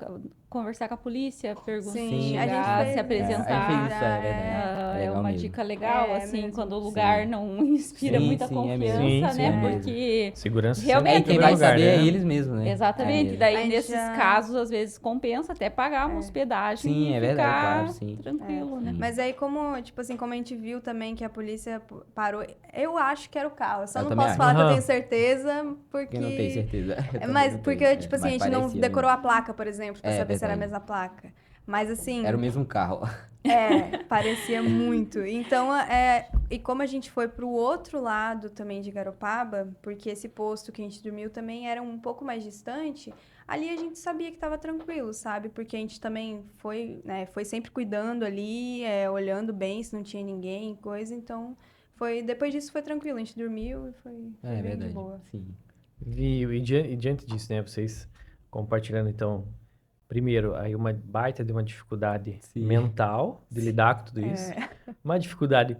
conversar com a polícia, perguntar, Sim, a gente chegar, fez, se né? apresentar. A gente fez isso, é verdade. É legal uma mesmo. dica legal, É assim, mesmo. quando o lugar Sim. não inspira Sim, muita sim, é mesmo. confiança, Sim, né? sim. Porque Segurança Realmente, É, sempre e em quem primeiro vai lugar, saber né? é eles mesmos, né? Exatamente. mesmo. Daí, A gente nesses já- casos, às vezes compensa até pagar uma hospedagem Sim, e é verdade, ficar claro, sim. tranquilo, né? Mas aí, como, tipo assim, como a gente viu também que a polícia parou, eu acho que era o carro. Eu só Eu não também posso acho. falar que eu Aham. tenho certeza, porque... Eu não tenho certeza. Eu também Mas não porque, tenho, tipo assim, a mas gente não parecia decorou a mesmo. placa, por exemplo, pra É, saber se era a verdade. mesma placa. Mas assim, Era o mesmo carro. parecia muito. Então, e como a gente foi pro outro lado também de Garopaba, porque esse posto que a gente dormiu também era um pouco mais distante, ali a gente sabia que tava tranquilo, sabe? Porque a gente também foi, né, foi sempre cuidando ali, olhando bem se não tinha ninguém, coisa, então depois disso foi tranquilo, a gente dormiu e foi É bem de verdade. boa. Sim. E diante disso, né, vocês compartilhando, então, primeiro, aí uma baita de uma dificuldade Sim. mental de lidar com tudo isso, uma dificuldade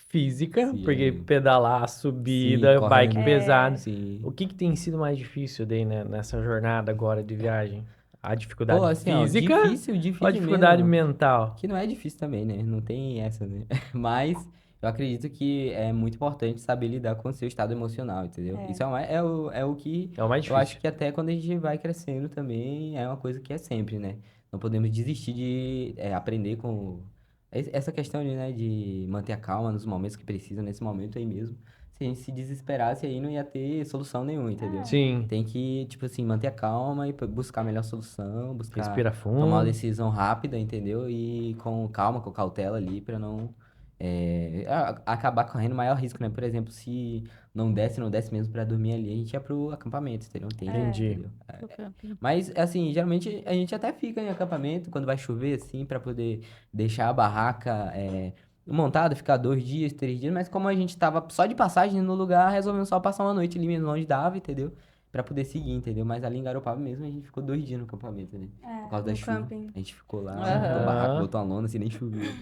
física, Sim, porque amigo. pedalar, subida, Sim, bike correndo. pesado. Sim. O que tem sido mais difícil daí, né, nessa jornada agora de viagem? A dificuldade Pô, assim, ó, física difícil ou a dificuldade mesmo. mental? Que não é difícil também, né? Não tem essa, né? Mas eu acredito que é muito importante saber lidar com o seu estado emocional, entendeu? Isso é o que É o mais eu acho difícil. que até quando a gente vai crescendo também é uma coisa que é sempre, né? Não podemos desistir de aprender com essa questão de, né, de manter a calma nos momentos que precisa, nesse momento aí mesmo. Se a gente se desesperasse aí não ia ter solução nenhuma, entendeu? Sim, Tem que, tipo assim, manter a calma e buscar a melhor solução, buscar respira tomar uma fundo. decisão rápida, entendeu? E com calma, com cautela ali, pra não acabar correndo maior risco, né? Por exemplo, se não desse mesmo pra dormir ali, a gente ia pro acampamento, entendeu? Não tem jeito, Entendi. entendeu? Do camping. Mas, assim, geralmente a gente até fica em acampamento quando vai chover, assim, pra poder deixar a barraca montada, ficar 2 dias, 3 dias. Mas como a gente tava só de passagem no lugar, resolvemos só passar uma noite ali mesmo, onde dava, entendeu? Pra poder seguir, entendeu? Mas ali em Garopaba mesmo, a gente ficou 2 dias no acampamento, né? Por causa da no chuva. camping. A gente ficou lá, Aham. botou barraca, botou uma lona, assim, nem choveu.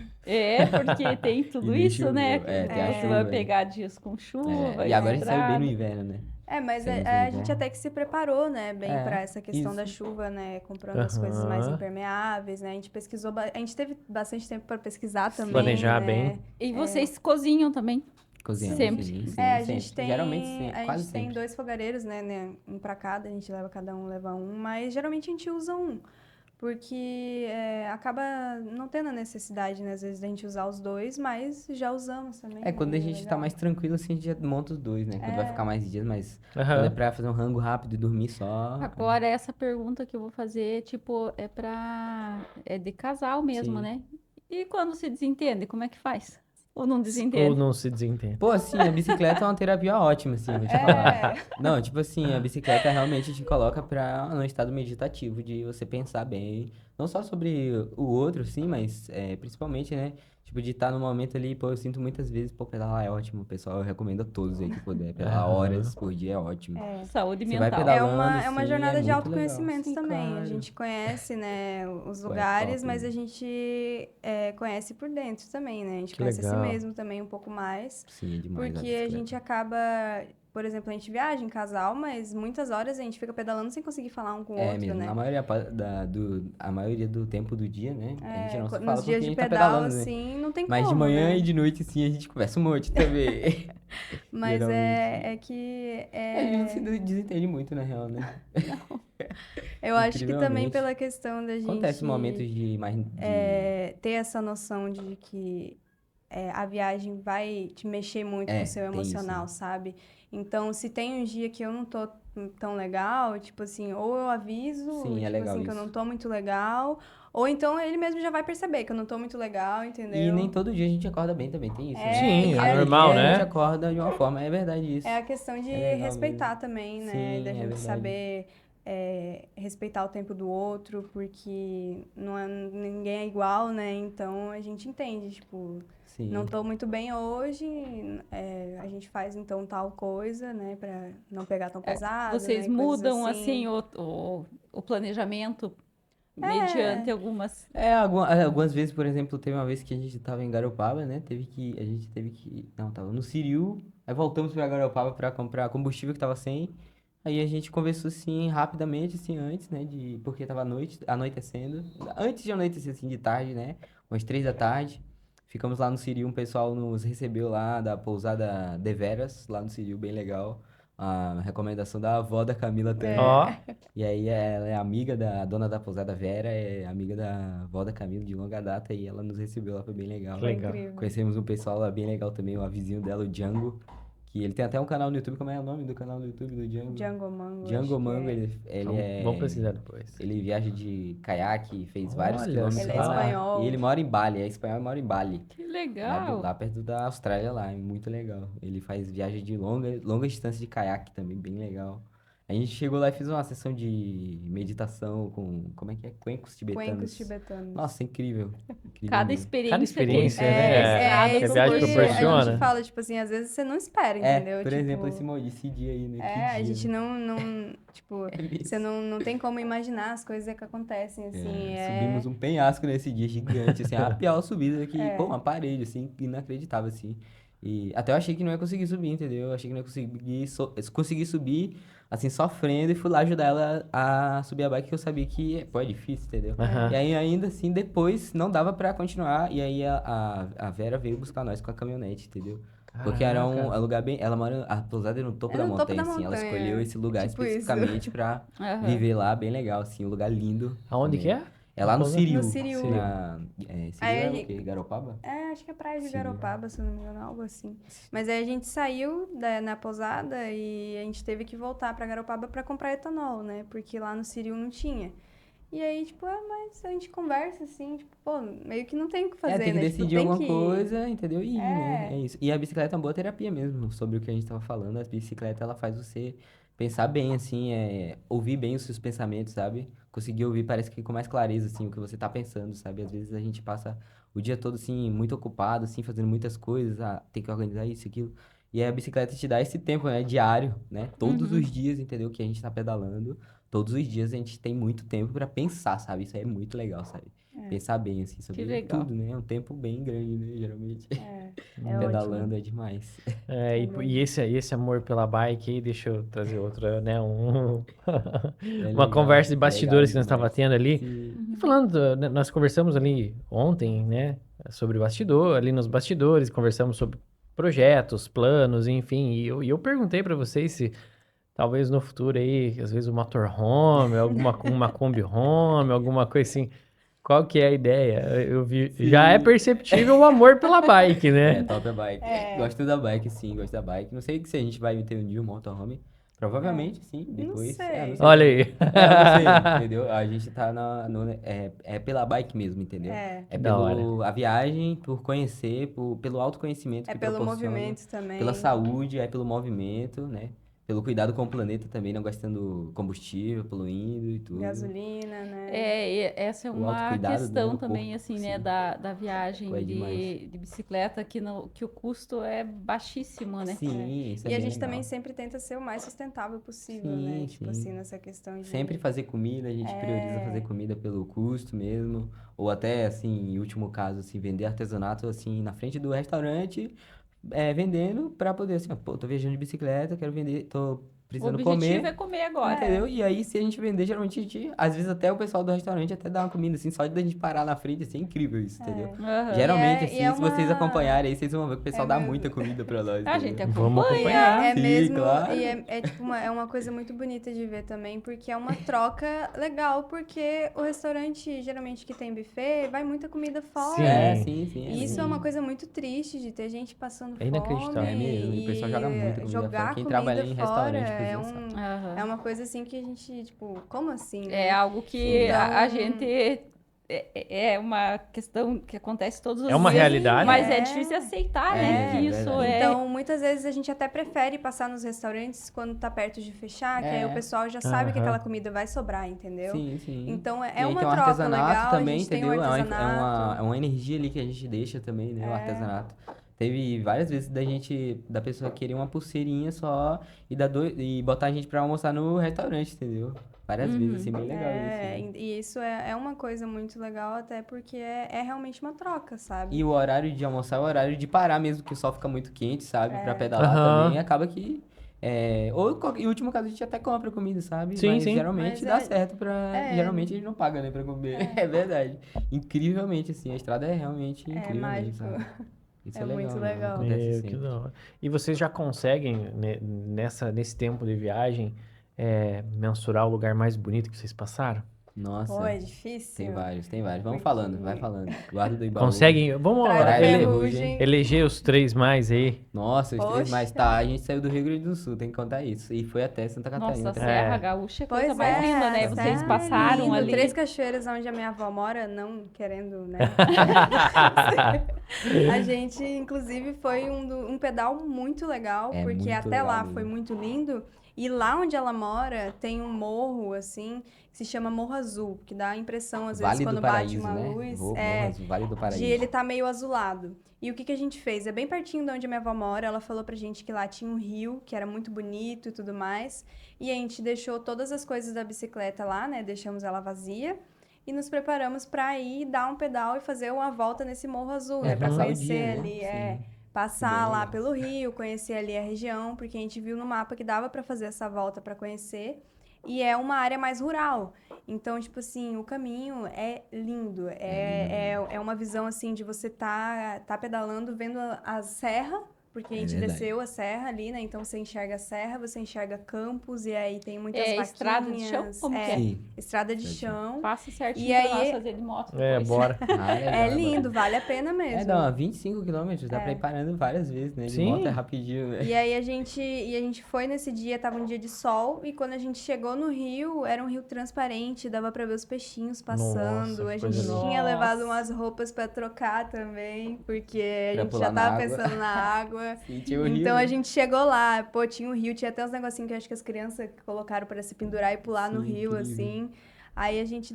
Porque tem tudo nem isso, né? choveu. Tem a Você chuva, vai né? pegar dias com chuva, E agora a gente saiu bem no estrada. inverno, né? Mas Saímos no a gente inverno. até que se preparou, né, bem pra essa questão da isso. chuva, né, comprando as coisas mais Aham. impermeáveis, né, a gente pesquisou, a gente teve bastante tempo pra pesquisar também, Planejar né. bem. E vocês cozinham também? Cozinhamos, Sempre. sim, A sempre. gente tem, Geralmente, sim, a quase gente tem sempre. 2 fogareiros, né, um pra cada, a gente leva, cada um leva um, mas geralmente a gente usa um, porque acaba não tendo a necessidade, né, às vezes, da gente usar os 2, mas já usamos também. Quando né, a gente tá legal. mais tranquilo, assim, a gente já monta os 2, né? Quando vai ficar mais dias, mas quando é Aham. pra fazer um rango rápido e dormir só. Agora, essa pergunta que eu vou fazer, tipo, é de casal mesmo, Sim. né? E quando se desentende, como é que faz? Ou não Ou desentende? não se desentende. Pô, assim, a bicicleta é uma terapia ótima, assim, vou te falar. Não, tipo assim, a bicicleta realmente te coloca num estado meditativo de você pensar bem, não só sobre o outro, sim, mas principalmente, né? Tipo, de estar no momento ali, pô, eu sinto muitas vezes, pô, pedalar é ótimo, pessoal, eu recomendo a todos aí que puder, pedalar horas por dia é ótimo. Saúde Você vai mental. pedalando, É uma assim, jornada de muito autoconhecimento legal. Sim, também. A claro. gente conhece, né, os Pô, é lugares, top, mas né? a gente conhece por dentro também, né? A gente Que conhece a si legal. mesmo também um pouco mais. Sim, é demais a Porque a bicicleta. gente acaba, por exemplo, a gente viaja em casal, mas muitas horas a gente fica pedalando sem conseguir falar um com o outro, mesmo, né? a maioria do tempo do dia, né? A gente não se fala Nos porque dias a de gente tá pedal, pedalando, né? assim, não tem Mas de como, manhã né? e de noite, assim, a gente conversa um monte também. Mas geralmente. é que... A gente não se desentende muito, na real, né? Eu acho que também Incrivelmente. pela questão da gente... Acontece momentos de mais... ter essa noção de que a viagem vai te mexer muito com o seu tem isso, emocional, né? sabe? Então, se tem um dia que eu não tô tão legal, tipo assim, ou eu aviso, Sim, tipo legal assim, que eu isso. não tô muito legal, ou então ele mesmo já vai perceber que eu não tô muito legal, entendeu? E nem todo dia a gente acorda bem também, tem isso, né? Sim, Cada é normal, dia né? A gente acorda de uma forma, é verdade isso. É a questão de É legal respeitar também, né? Sim, Da é gente verdade. saber respeitar o tempo do outro, porque ninguém é igual, né? Então a gente entende, tipo, Sim. não tô muito bem hoje, a gente faz então tal coisa, né? Pra não pegar tão pesado, Vocês né? Coisas mudam, assim, o planejamento mediante algumas... Algumas vezes, por exemplo, teve uma vez que a gente tava em Garopaba, né? Não, tava no Siriu, aí voltamos pra Garopaba pra comprar combustível que tava sem. Aí a gente conversou, assim, rapidamente, assim, antes, né? Porque tava anoitecendo. Antes de anoitecer, assim, de tarde, né? Umas 3 da tarde. Ficamos lá no Siriu, um pessoal nos recebeu lá da pousada Deveras, lá no Siriu, bem legal. A recomendação da avó da Camila também. Ó, E aí ela é amiga da dona da pousada Vera, é amiga da avó da Camila de longa data, e ela nos recebeu lá, foi bem legal. Que Foi legal. incrível. Conhecemos um pessoal lá bem legal também, o vizinho dela, o Django, que ele tem até um canal no YouTube. Como é o nome do canal no YouTube do Django? Django Mango. Django acho que Mango, é. Vamos precisar depois. ele viaja de caiaque, fez vários Olha quilômetros Ele é lá. espanhol. E ele mora em Bali, é espanhol e mora em Bali. Que legal! Lá perto da Austrália lá, é muito legal. Ele faz viagem de longa distância de caiaque também, bem legal. A gente chegou lá e fez uma sessão de meditação com, como é que é? Cuencos tibetanos. Cuencos tibetanos. Nossa, incrível. Incrível Cada mesmo. experiência, que né? cada Que a viagem porque proporciona. A gente fala, tipo assim, às vezes você não espera, entendeu? Por exemplo, Tipo, esse dia aí, né? Que a dia, gente né? não, tipo, isso. você não tem como imaginar as coisas que acontecem, assim, Subimos um penhasco nesse dia gigante, assim, a pior subida que, É. pô, uma parede, assim, inacreditável, assim. E até eu achei que não ia conseguir subir, entendeu? Eu achei que não ia conseguir subir, assim, sofrendo, e fui lá ajudar ela a subir a bike, que eu sabia que, pô, é difícil, entendeu? Aham. E aí, ainda assim, depois não dava pra continuar, e aí a Vera veio buscar nós com a caminhonete, entendeu? Porque era um Caraca. lugar bem. A pousada é no topo É da no topo montanha, da assim. Ela montanha, escolheu esse lugar tipo isso. especificamente pra Aham. viver lá, bem legal, assim. Um lugar lindo. Aonde também. que é? É lá no Pousada? Siriu. No Siriu. Siriu Aí a é o gente- quê? Garopaba? Acho que é Praia de Siriu. Garopaba, se eu não me engano, algo assim. Mas aí a gente saiu na pousada e a gente teve que voltar pra Garopaba pra comprar etanol, né? Porque lá no Siriu não tinha. E aí, tipo, mas a gente conversa assim, tipo, pô, meio que não tem o que fazer, Tem que né? Tipo, decidir tem alguma que ir. coisa, entendeu? E ir, né? É. É isso. E a bicicleta é uma boa terapia mesmo, sobre o que a gente tava falando. A bicicleta, ela faz você pensar bem, assim, ouvir bem os seus pensamentos, sabe? Conseguir ouvir, parece que com mais clareza, assim, o que você tá pensando, sabe? Às vezes a gente passa o dia todo, assim, muito ocupado, assim, fazendo muitas coisas, tem que organizar isso, aquilo. E aí a bicicleta te dá esse tempo, né? Diário, né? Todos Uhum. os dias, entendeu? Que a gente tá pedalando. Todos os dias a gente tem muito tempo pra pensar, sabe? Isso aí é muito legal, sabe? Pensar bem, assim, sobre legal. tudo, né? É um tempo bem grande, né? Geralmente. É Pedalando ótimo. é demais. E esse amor pela bike aí, deixa eu trazer outra, né? É Uma legal, conversa de é legal bastidores que nós estávamos demais. tendo ali. Sim. E falando, né, nós conversamos ali ontem, né? Sobre bastidor, ali nos bastidores, conversamos sobre projetos, planos, enfim. E eu perguntei para vocês se talvez no futuro aí, às vezes o motorhome, uma Kombi Home, alguma coisa assim. Qual que é a ideia? Eu vi, já é Sim. perceptível o amor pela bike, né? Top a bike. Gosto da bike, sim, gosto da bike. Não sei se a gente vai ter um dia um motorhome. Provavelmente, sim. Depois. sei. Não sei. Olha aí. Eu não sei, entendeu? A gente tá é pela bike mesmo, entendeu? É. É Da hora. a viagem, por conhecer, pelo autoconhecimento É que pelo proporciona. movimento também. Pela saúde, pelo movimento, né? Pelo cuidado com o planeta também, não gastando combustível, poluindo e tudo. Gasolina, né? Essa é O uma autocuidado, questão né, o também, corpo, assim, né, sim. da viagem Pô, é demais. de bicicleta, que o custo é baixíssimo, né? Sim, isso é E a bem gente legal. também sempre tenta ser o mais sustentável possível, Sim, né? Tipo sim. assim, nessa questão de... Sempre fazer comida, a gente prioriza fazer comida pelo custo mesmo, ou até, assim, em último caso, assim, vender artesanato, assim, na frente do restaurante, vendendo pra poder, assim, ó, pô, tô viajando de bicicleta, quero vender, tô O precisando objetivo comer, é comer agora. entendeu? E aí, se a gente vender, geralmente a gente, às vezes até o pessoal do restaurante até dá uma comida, assim, só de a gente parar na frente, assim, é incrível isso, entendeu? Aham. Geralmente, E assim, é se vocês uma- acompanharem aí, vocês vão ver que o pessoal dá mesmo. muita comida pra nós, A entendeu? gente Vamos acompanha. acompanhar. É Sim, mesmo, claro. e tipo é uma coisa muito bonita de ver também, porque é uma troca legal, porque o restaurante, geralmente que tem buffet, vai muita comida fora. Sim, sim. E isso é uma coisa muito triste de ter gente passando É inacreditável. fome. É mesmo, e o pessoal joga muita comida fora. Jogar Quem comida trabalha em fora restaurante cozinha sabe. Aham. é uma coisa assim que a gente, tipo, como assim, É né? algo que Então- a gente é uma questão que acontece todos os É uma dias. realidade. Mas É. é difícil aceitar, É, né? Que isso verdade. é. Então, muitas vezes a gente até prefere passar nos restaurantes quando tá perto de fechar, que aí É. o pessoal já sabe que Aham. aquela comida vai sobrar, entendeu? Sim, sim. Então, E é aí uma tem o troca artesanato legal, também, a gente tem entendeu? o É uma artesanato. energia ali que a gente deixa também, né? O artesanato. Teve várias vezes da pessoa querer uma pulseirinha só e botar a gente pra almoçar no restaurante, entendeu? Várias vezes, assim, bem legal isso. É, Né? e isso é uma coisa muito legal, até porque é realmente uma troca, sabe? E o horário de almoçar é o horário de parar mesmo, que o sol fica muito quente, sabe? Pra pedalar Aham. também, acaba que... em último caso, a gente até compra comida, sabe? Sim, Mas sim. geralmente Mas dá certo Geralmente a gente não paga, né, pra comer. É verdade. Incrivelmente, assim, a estrada é realmente incrível mágico. mesmo, sabe? Isso É é legal, muito né? legal. Acontece Que sempre. da hora. E vocês já conseguem, né, nesse tempo de viagem, mensurar o lugar mais bonito que vocês passaram? Nossa, Pô, é difícil. tem vários. Vamos Porque- falando, vai falando. Guarda do Ibaú. Conseguem? Vamos Praia da Praia da Ferrugem. eleger os 3 mais aí. Nossa, os três mais. Poxa. Tá, a gente saiu do Rio Grande do Sul, tem que contar isso. E foi até Santa Catarina. Nossa, a também. Serra É. Gaúcha é a Pois coisa mais linda, né? a Vocês Serra é passaram lindo. ali. Três Cachoeiras, onde a minha avó mora, não querendo, né? A gente, inclusive, foi um pedal muito legal, É porque muito até legal lá mesmo. foi muito lindo. E lá onde ela mora, tem um morro, assim, que se chama Morro Azul, que dá a impressão, às vezes, Vale quando do bate Paraíso, uma né? luz, Vale do Paraíso. de ele tá meio azulado. E o que a gente fez? É bem pertinho de onde a minha avó mora, ela falou pra gente que lá tinha um rio, que era muito bonito e tudo mais. E a gente deixou todas as coisas da bicicleta lá, né? Deixamos ela vazia. E nos preparamos pra ir dar um pedal e fazer uma volta nesse Morro Azul, né? Pra passar o conhecer dia, né? ali, Sim. passar Bem lá legal. pelo rio, conhecer ali a região, porque a gente viu no mapa que dava pra fazer essa volta pra conhecer. E é uma área mais rural. Então, tipo assim, o caminho é lindo. É uma visão, assim, de você tá pedalando, vendo a serra, porque a gente verdade. desceu a serra ali, né? Então, você enxerga a serra, você enxerga campos, e aí tem muitas vaquinhas. Estrada de chão? Como que é? Sim. Estrada de Estrada de chão. Passa certinho E pra aí- nós fazer de moto É, depois. bora. É É lindo, vale a pena mesmo. dá 25 quilômetros, dá pra ir parando várias vezes, né? De Sim. moto é rapidinho, né? E aí a gente foi nesse dia, tava um dia de sol, e quando a gente chegou no rio, era um rio transparente, dava pra ver os peixinhos passando. Nossa, A coisa gente linda. tinha Nossa. levado umas roupas pra trocar também, porque a Pra gente pular já na tava água. pensando na água. E tinha o Então rio, a gente chegou lá, pô, tinha um rio, tinha até uns negocinhos que eu acho que as crianças colocaram pra se pendurar e pular no Sim, rio, incrível. assim. Aí a gente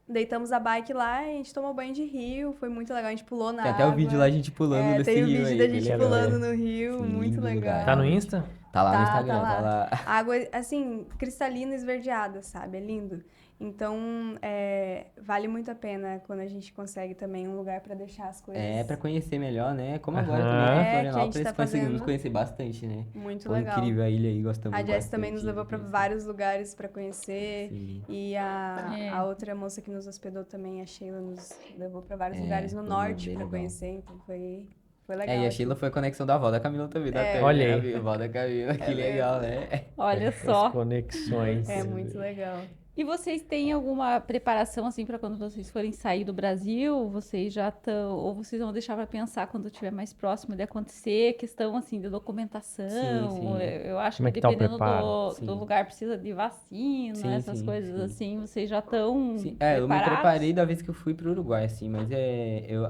deitamos a bike lá e a gente tomou banho de rio, foi muito legal, a gente pulou na Tem água. até o vídeo lá, a gente pulando nesse tem o rio vídeo aí. da bem gente legal. pulando no rio, Sim, muito lindo legal. lugar. Tá no Insta? Tá lá no Tá Instagram, lá. tá lá. Água, assim, cristalina esverdeada, sabe? É lindo. Então, vale muito a pena quando a gente consegue também um lugar pra deixar as coisas. É, pra conhecer melhor, né? Como agora Aham. também aqui em Que a Florianópolis, gente tá conseguimos fazendo. conhecer bastante, né? Muito Foi legal. incrível a ilha aí, gostamos A Jess bastante. também nos levou pra de conhecer. vários lugares pra conhecer. Sim. E É. a outra moça que nos hospedou também, a Sheila, nos levou pra vários É, lugares no foi norte bem pra legal. conhecer. Então foi legal. E a assim. Sheila foi a conexão da avó da Camila também, da Tânia, Olha né, aí. amiga? Avó da Camila, que legal, né? Olha As só. conexões. É muito legal. E vocês têm alguma preparação, assim, para quando vocês forem sair do Brasil? Vocês já estão... Ou vocês vão deixar para pensar quando estiver mais próximo de acontecer? Questão, assim, de documentação? Sim, sim. Eu acho Como é que que tá o dependendo preparo? Sim. do lugar precisa de vacina, Sim, essas sim, coisas sim. assim. Vocês já estão Sim, eu me preparados? preparei da vez que eu fui pro Uruguai, assim, mas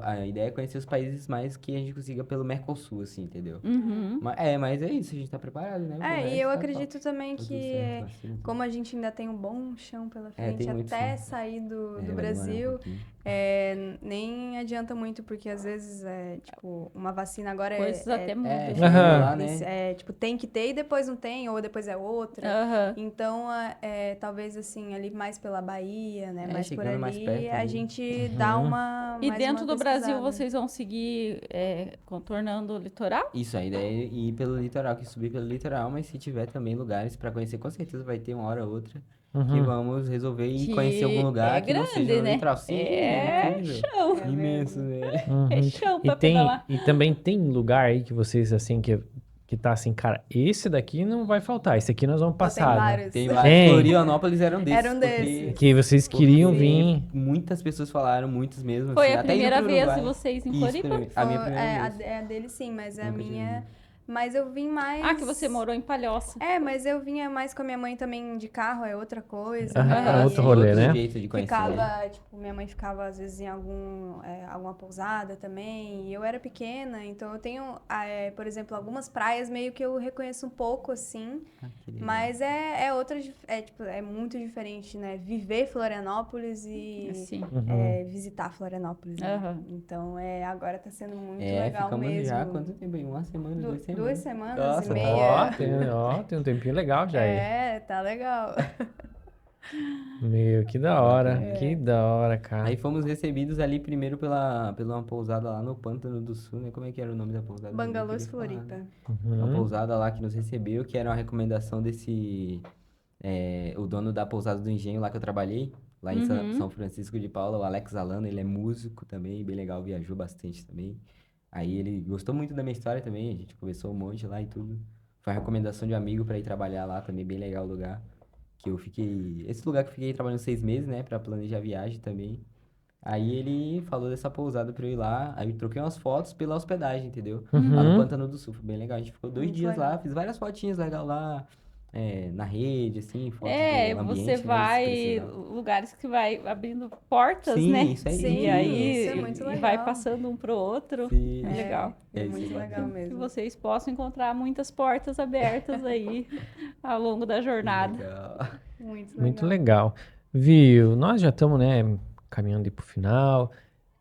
a ideia é conhecer os países mais que a gente consiga pelo Mercosul, assim, entendeu? Uhum. Mas é isso, a gente tá preparado, né? O E resto eu tá acredito também top. Tá tudo que, certo, vacina, tudo. como a gente ainda tem um bom chão pela tem frente, muito até chão. sair do vai demorar um Brasil, pouquinho. nem adianta muito, porque às vezes, tipo, uma vacina agora Coisas até mudam. Aham. lá, né? tipo, tem que ter e depois não tem, ou depois é outra. Aham. Então, talvez assim, ali mais pela Bahia, né? Mais por chegando mais ali, perto a ali. gente dá uma. E mais dentro uma do Brasil, pesquisada. vocês vão seguir contornando o litoral? Isso, a ideia é ir pelo litoral, que subir pelo litoral, mas se tiver também lugares pra conhecer, com certeza vai ter uma hora ou outra que Uhum. vamos resolver ir Que conhecer algum lugar é que não seja grande, no né? litoral. Sim, É incrível. chão. É Imenso, né? Uhum. É chão E pra tem, pedalar. e também tem lugar aí que vocês, assim, que tá assim, cara, esse daqui não vai faltar, esse aqui nós vamos Tem passar, né? vários. Tem Tem. vários. Florianópolis era um desses. Era um porque- desses. Que vocês queriam porque vir. Muitas pessoas falaram, muitas mesmo. Foi assim, a até indo primeira pro vez de Uruguai. vocês em Isso, Floripa? a minha primeira É, vez. a dele sim, mas a Nunca tinha minha. ido. Mas eu vim mais... Ah, que você morou em Palhoça. Mas eu vinha mais com a minha mãe também de carro, é outra coisa. Ah, E outro aí rolê, Outro né? jeito de conhecer, né? ficava, tipo, minha mãe ficava às vezes em alguma pousada também, e eu era pequena, então eu tenho, por exemplo, algumas praias meio que eu reconheço um pouco, assim, Ah, que legal. mas tipo, é muito diferente, né? Viver Florianópolis e Sim. visitar Florianópolis, né? Aham. Então, agora tá sendo muito legal Ficamos mesmo. já, quanto tempo aí? Uma semana, 2 semanas. 2 semanas Nossa, e tá meia. Tem um tempinho legal já aí. Tá legal. Meu, que da hora. Que da hora, cara. Aí fomos recebidos ali primeiro pela uma pousada lá no Pântano do Sul, né? Como é que era o nome da pousada? Eu nem Bangalôs queria falar, Floripa. né? Uma Uhum. pousada lá que nos recebeu, que era uma recomendação desse... o dono da pousada do Engenho lá que eu trabalhei, lá em São Francisco de Paula, o Alex Alano, ele é músico também, bem legal, viajou bastante também. Aí ele gostou muito da minha história também, a gente conversou um monte lá e tudo. Foi uma recomendação de um amigo para ir trabalhar lá também, bem legal o lugar. Que eu fiquei... Esse lugar que eu fiquei trabalhando 6 meses, né, para planejar a viagem também. Aí ele falou dessa pousada pra eu ir lá, aí eu troquei umas fotos pela hospedagem, entendeu? Lá no Uhum. Pântano do Sul, foi bem legal. A gente ficou 2 Muito dias lá, legal. fiz várias fotinhas legais lá, na rede, assim, fotos É, do você ambiente, né, se vai, precisar. lugares que vai abrindo portas, Sim, né? isso aí. Sim, E aí isso é muito e vai legal. passando um pro outro. Sim. É legal. É isso muito é legal bacana. Que mesmo. vocês possam encontrar muitas portas abertas aí ao longo da jornada. Legal. Muito Muito legal. legal. Viu? Nós já estamos, né, caminhando aí pro final.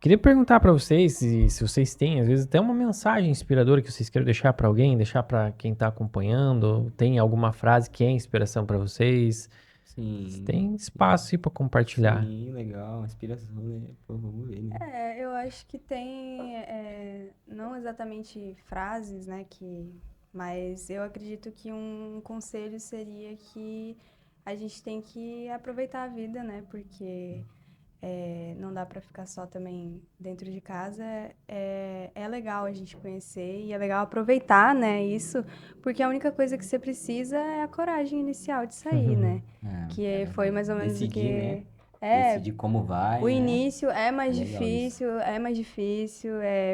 Queria perguntar para vocês se vocês têm, às vezes, até uma mensagem inspiradora que vocês queiram deixar para alguém, deixar para quem tá acompanhando. Tem alguma frase que é inspiração para vocês? Sim, Tem espaço aí para compartilhar. sim, legal, inspiração, né? Pô, vamos ver, né? Eu acho que tem, não exatamente frases, né, mas eu acredito que um conselho seria que a gente tem que aproveitar a vida, né, porque não dá pra ficar só também dentro de casa. É legal a gente conhecer e é legal aproveitar, né, isso, porque a única coisa que você precisa é a coragem inicial de sair, né, que foi mais ou menos o Decidir, né? que... Decidir como vai, O né? início é mais É legal isso. difícil,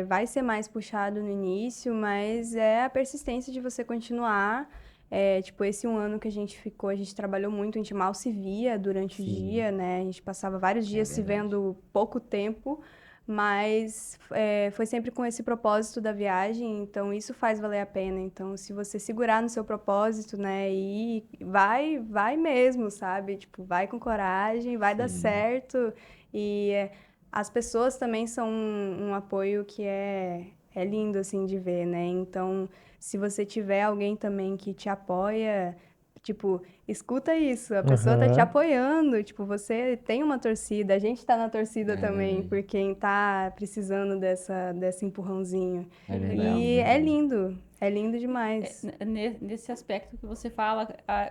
vai ser mais puxado no início, mas é a persistência de você continuar. Tipo, esse 1 ano que a gente ficou, a gente trabalhou muito, a gente mal se via durante o Sim. dia, né? A gente passava vários dias se verdade. vendo pouco tempo, mas foi sempre com esse propósito da viagem, então isso faz valer a pena. Então, se você segurar no seu propósito, né, e vai mesmo, sabe? Tipo, vai com coragem, vai dar Sim. certo. E as pessoas também são um apoio que é lindo, assim, de ver, né? Então, se você tiver alguém também que te apoia, tipo, escuta isso, a pessoa tá te Aham. apoiando, tipo, você tem uma torcida, a gente tá na torcida É também, verdade. por quem tá precisando desse empurrãozinho. É verdade. E é lindo demais. Nesse aspecto que você fala,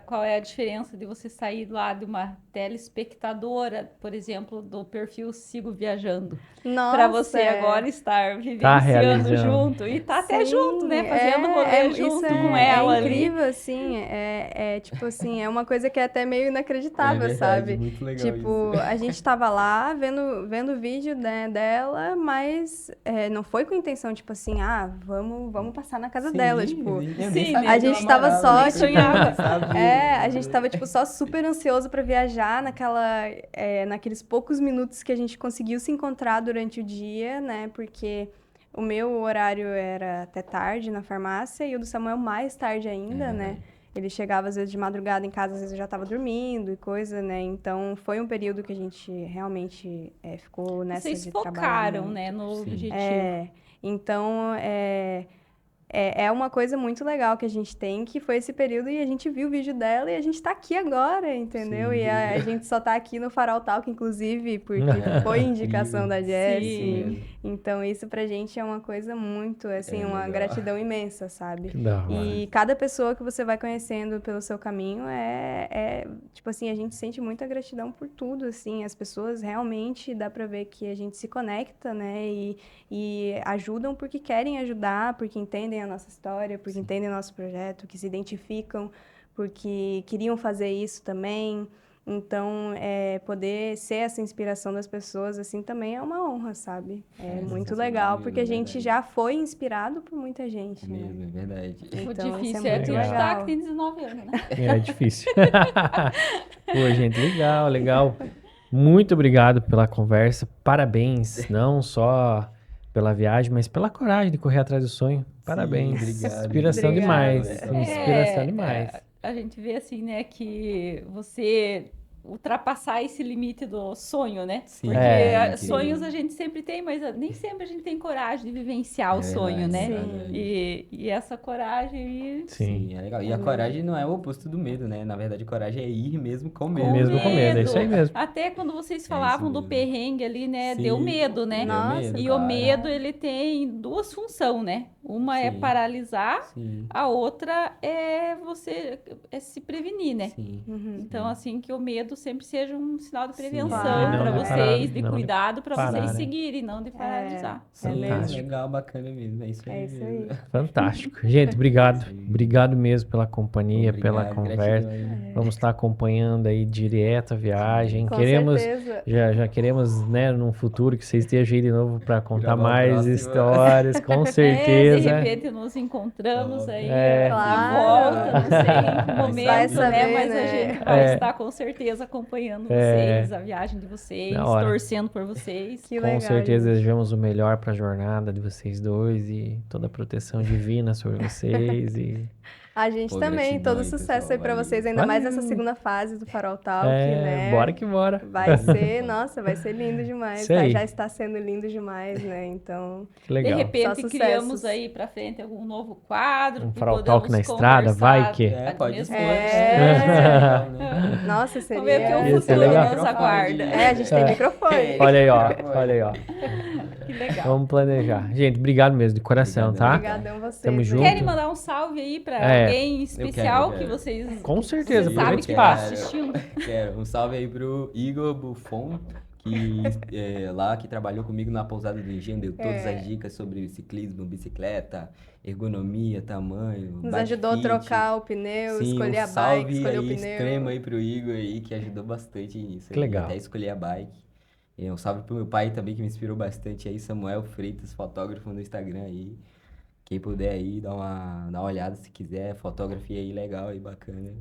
qual é a diferença de você sair lá de uma telespectadora, por exemplo, do perfil Sigo Viajando, para você agora estar vivenciando realizando. junto e tá até junto, né? Fazendo rolê junto isso com ela é ali. incrível, assim, tipo assim, é uma coisa que é até meio inacreditável, É verdade, sabe? muito legal Tipo, isso. a gente tava lá vendo o vídeo, né, dela, mas não foi com intenção, tipo assim, vamos passar na casa dela, tipo... eu nem sim, sabia A que gente ela tava morava, só, nem tipo, sonhava, sabia. a gente tava, tipo, só super ansioso pra viajar naqueles poucos minutos que a gente conseguiu se encontrar durante o dia, né? Porque o meu horário era até tarde na farmácia e o do Samuel mais tarde ainda, né? verdade. Ele chegava às vezes de madrugada em casa, às vezes eu já tava dormindo e coisa, né? Então foi um período que a gente realmente ficou nessa Vocês de trabalhar focaram, muito. né, no Sim. objetivo. Então, é uma coisa muito legal que a gente tem, que foi esse período e a gente viu o vídeo dela e a gente tá aqui agora, entendeu? Sim. E a gente só tá aqui no Farol Talk, inclusive, porque foi indicação da Incrível. Jess. Isso mesmo. Então, isso pra gente é uma coisa muito, assim, É uma legal. gratidão imensa, sabe? Que da hora. E cada pessoa que você vai conhecendo pelo seu caminho tipo assim, a gente sente muita gratidão por tudo, assim, as pessoas realmente dá pra ver que a gente se conecta, né, e ajudam porque querem ajudar, porque entendem a nossa história, porque entendem o nosso projeto, que se identificam, porque queriam fazer isso também. Então, poder ser essa inspiração das pessoas, assim, também é uma honra, sabe? É muito sensacional legal, mesmo, porque a gente verdade. já foi inspirado por muita gente, né? Mesmo, é verdade. O Então, isso difícil é é muito acreditar legal. que tem 19 anos, né? É difícil. Pô, gente, legal, legal. Muito obrigado pela conversa. Parabéns, não só pela viagem, mas pela coragem de correr atrás do sonho. Parabéns. obrigado. Inspiração Obrigada. demais. Inspiração demais. A gente vê assim, né, que você ultrapassar esse limite do sonho, né? Sim, Porque É. sonhos a gente sempre tem, mas nem sempre a gente tem coragem de vivenciar o sonho, verdade, né? é verdade. E essa coragem aí, Sim. Sim, é legal. E a coragem não é o oposto do medo, né? Na verdade, coragem é ir mesmo com medo. com Mesmo com medo, é isso aí mesmo. Até quando vocês falavam do mesmo. perrengue ali, né? Sim, Deu medo, né? deu Nossa, medo, E o claro. medo, ele tem duas funções, né? Uma é Sim. paralisar, Sim, a outra é você se prevenir, né? sim. Uhum. Então, assim, que o medo sempre seja um sinal de Sim, prevenção claro. para E não de vocês, parar, de não de cuidado para parar, vocês né? seguirem, não de paralisar. É Sim, Fantástico. legal, bacana mesmo. É isso aí É isso mesmo. aí. Fantástico. Gente, obrigado. Isso aí. Obrigado mesmo pela companhia, pela Obrigado, conversa. gratidão aí. Vamos estar acompanhando aí direto a viagem. Com Queremos, certeza. já queremos, né, num futuro que vocês estejam aí de novo para contar Gravar o mais próximo. histórias, com De certeza. repente nos encontramos aí É. de Claro. volta, não sei em que Vai momento, saber, né? Mas a né? gente vai É. estar com certeza acompanhando É. vocês, a viagem de vocês, Da hora. torcendo por vocês. Que Com legal, certeza gente. desejamos o melhor para a jornada de vocês dois e toda a proteção divina sobre vocês e A gente Pô, também, gratidão todo aí, sucesso pessoal, aí pra valeu. vocês, ainda mais nessa Valeu. segunda fase do Farol Talk, né? bora que bora. Vai ser, nossa, vai ser lindo demais, Isso tá? aí. Já está sendo lindo demais, né? Então, Que legal. De repente Só criamos sucessos. aí pra frente algum novo quadro. Um que Farol Talk podemos na estrada, vai conversar que- É, pode mesmo ser. antes. É. Né? nossa, Vamos ver o que seria... o Ia ser futuro legal. nos aguarda. É, a gente tem microfone. Olha aí, ó. Olha aí, ó. Que legal. Vamos planejar. Gente, obrigado mesmo, de coração, Obrigadão. tá? Obrigadão a vocês. Tamo hein? junto. Querem mandar um salve aí pra É. alguém especial quero. que vocês Com certeza, sabe aproveita que o tá espaço. assistindo? Quero um salve aí pro Igor Buffon, que lá que trabalhou comigo na pousada do Engenho, deu todas as dicas sobre ciclismo, bicicleta, ergonomia, tamanho, Nos bike ajudou a fit. trocar o pneu, Sim, escolher um a bike, salve escolher o aí pneu. extremo aí pro Igor aí, que ajudou bastante nisso. Que aí, legal. Até escolher a bike. E um salve pro meu pai também, que me inspirou bastante aí, Samuel Freitas, fotógrafo no Instagram aí. Quem puder aí, dá uma olhada se quiser, fotografia aí legal aí, bacana.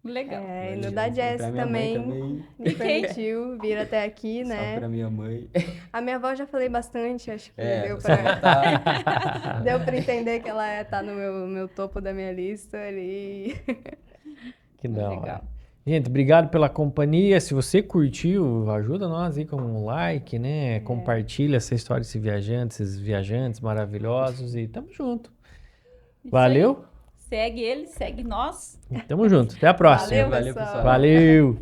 Legal. É, e Valeu. no da Jess Pra minha mãe também me permitiu vir até aqui, Salve né? pra minha mãe. A minha avó já falei bastante, acho que deu você pra... tá... Deu pra entender que ela tá no meu topo da minha lista ali. Que da hora. Legal. Gente, obrigado pela companhia. Se você curtiu, ajuda nós aí com um like, né? Compartilha essa história desse viajante, esses viajantes maravilhosos e tamo junto. Isso Valeu? aí. Segue ele, segue nós. Tamo junto. Até a próxima. Valeu, Valeu, pessoal. pessoal. Valeu.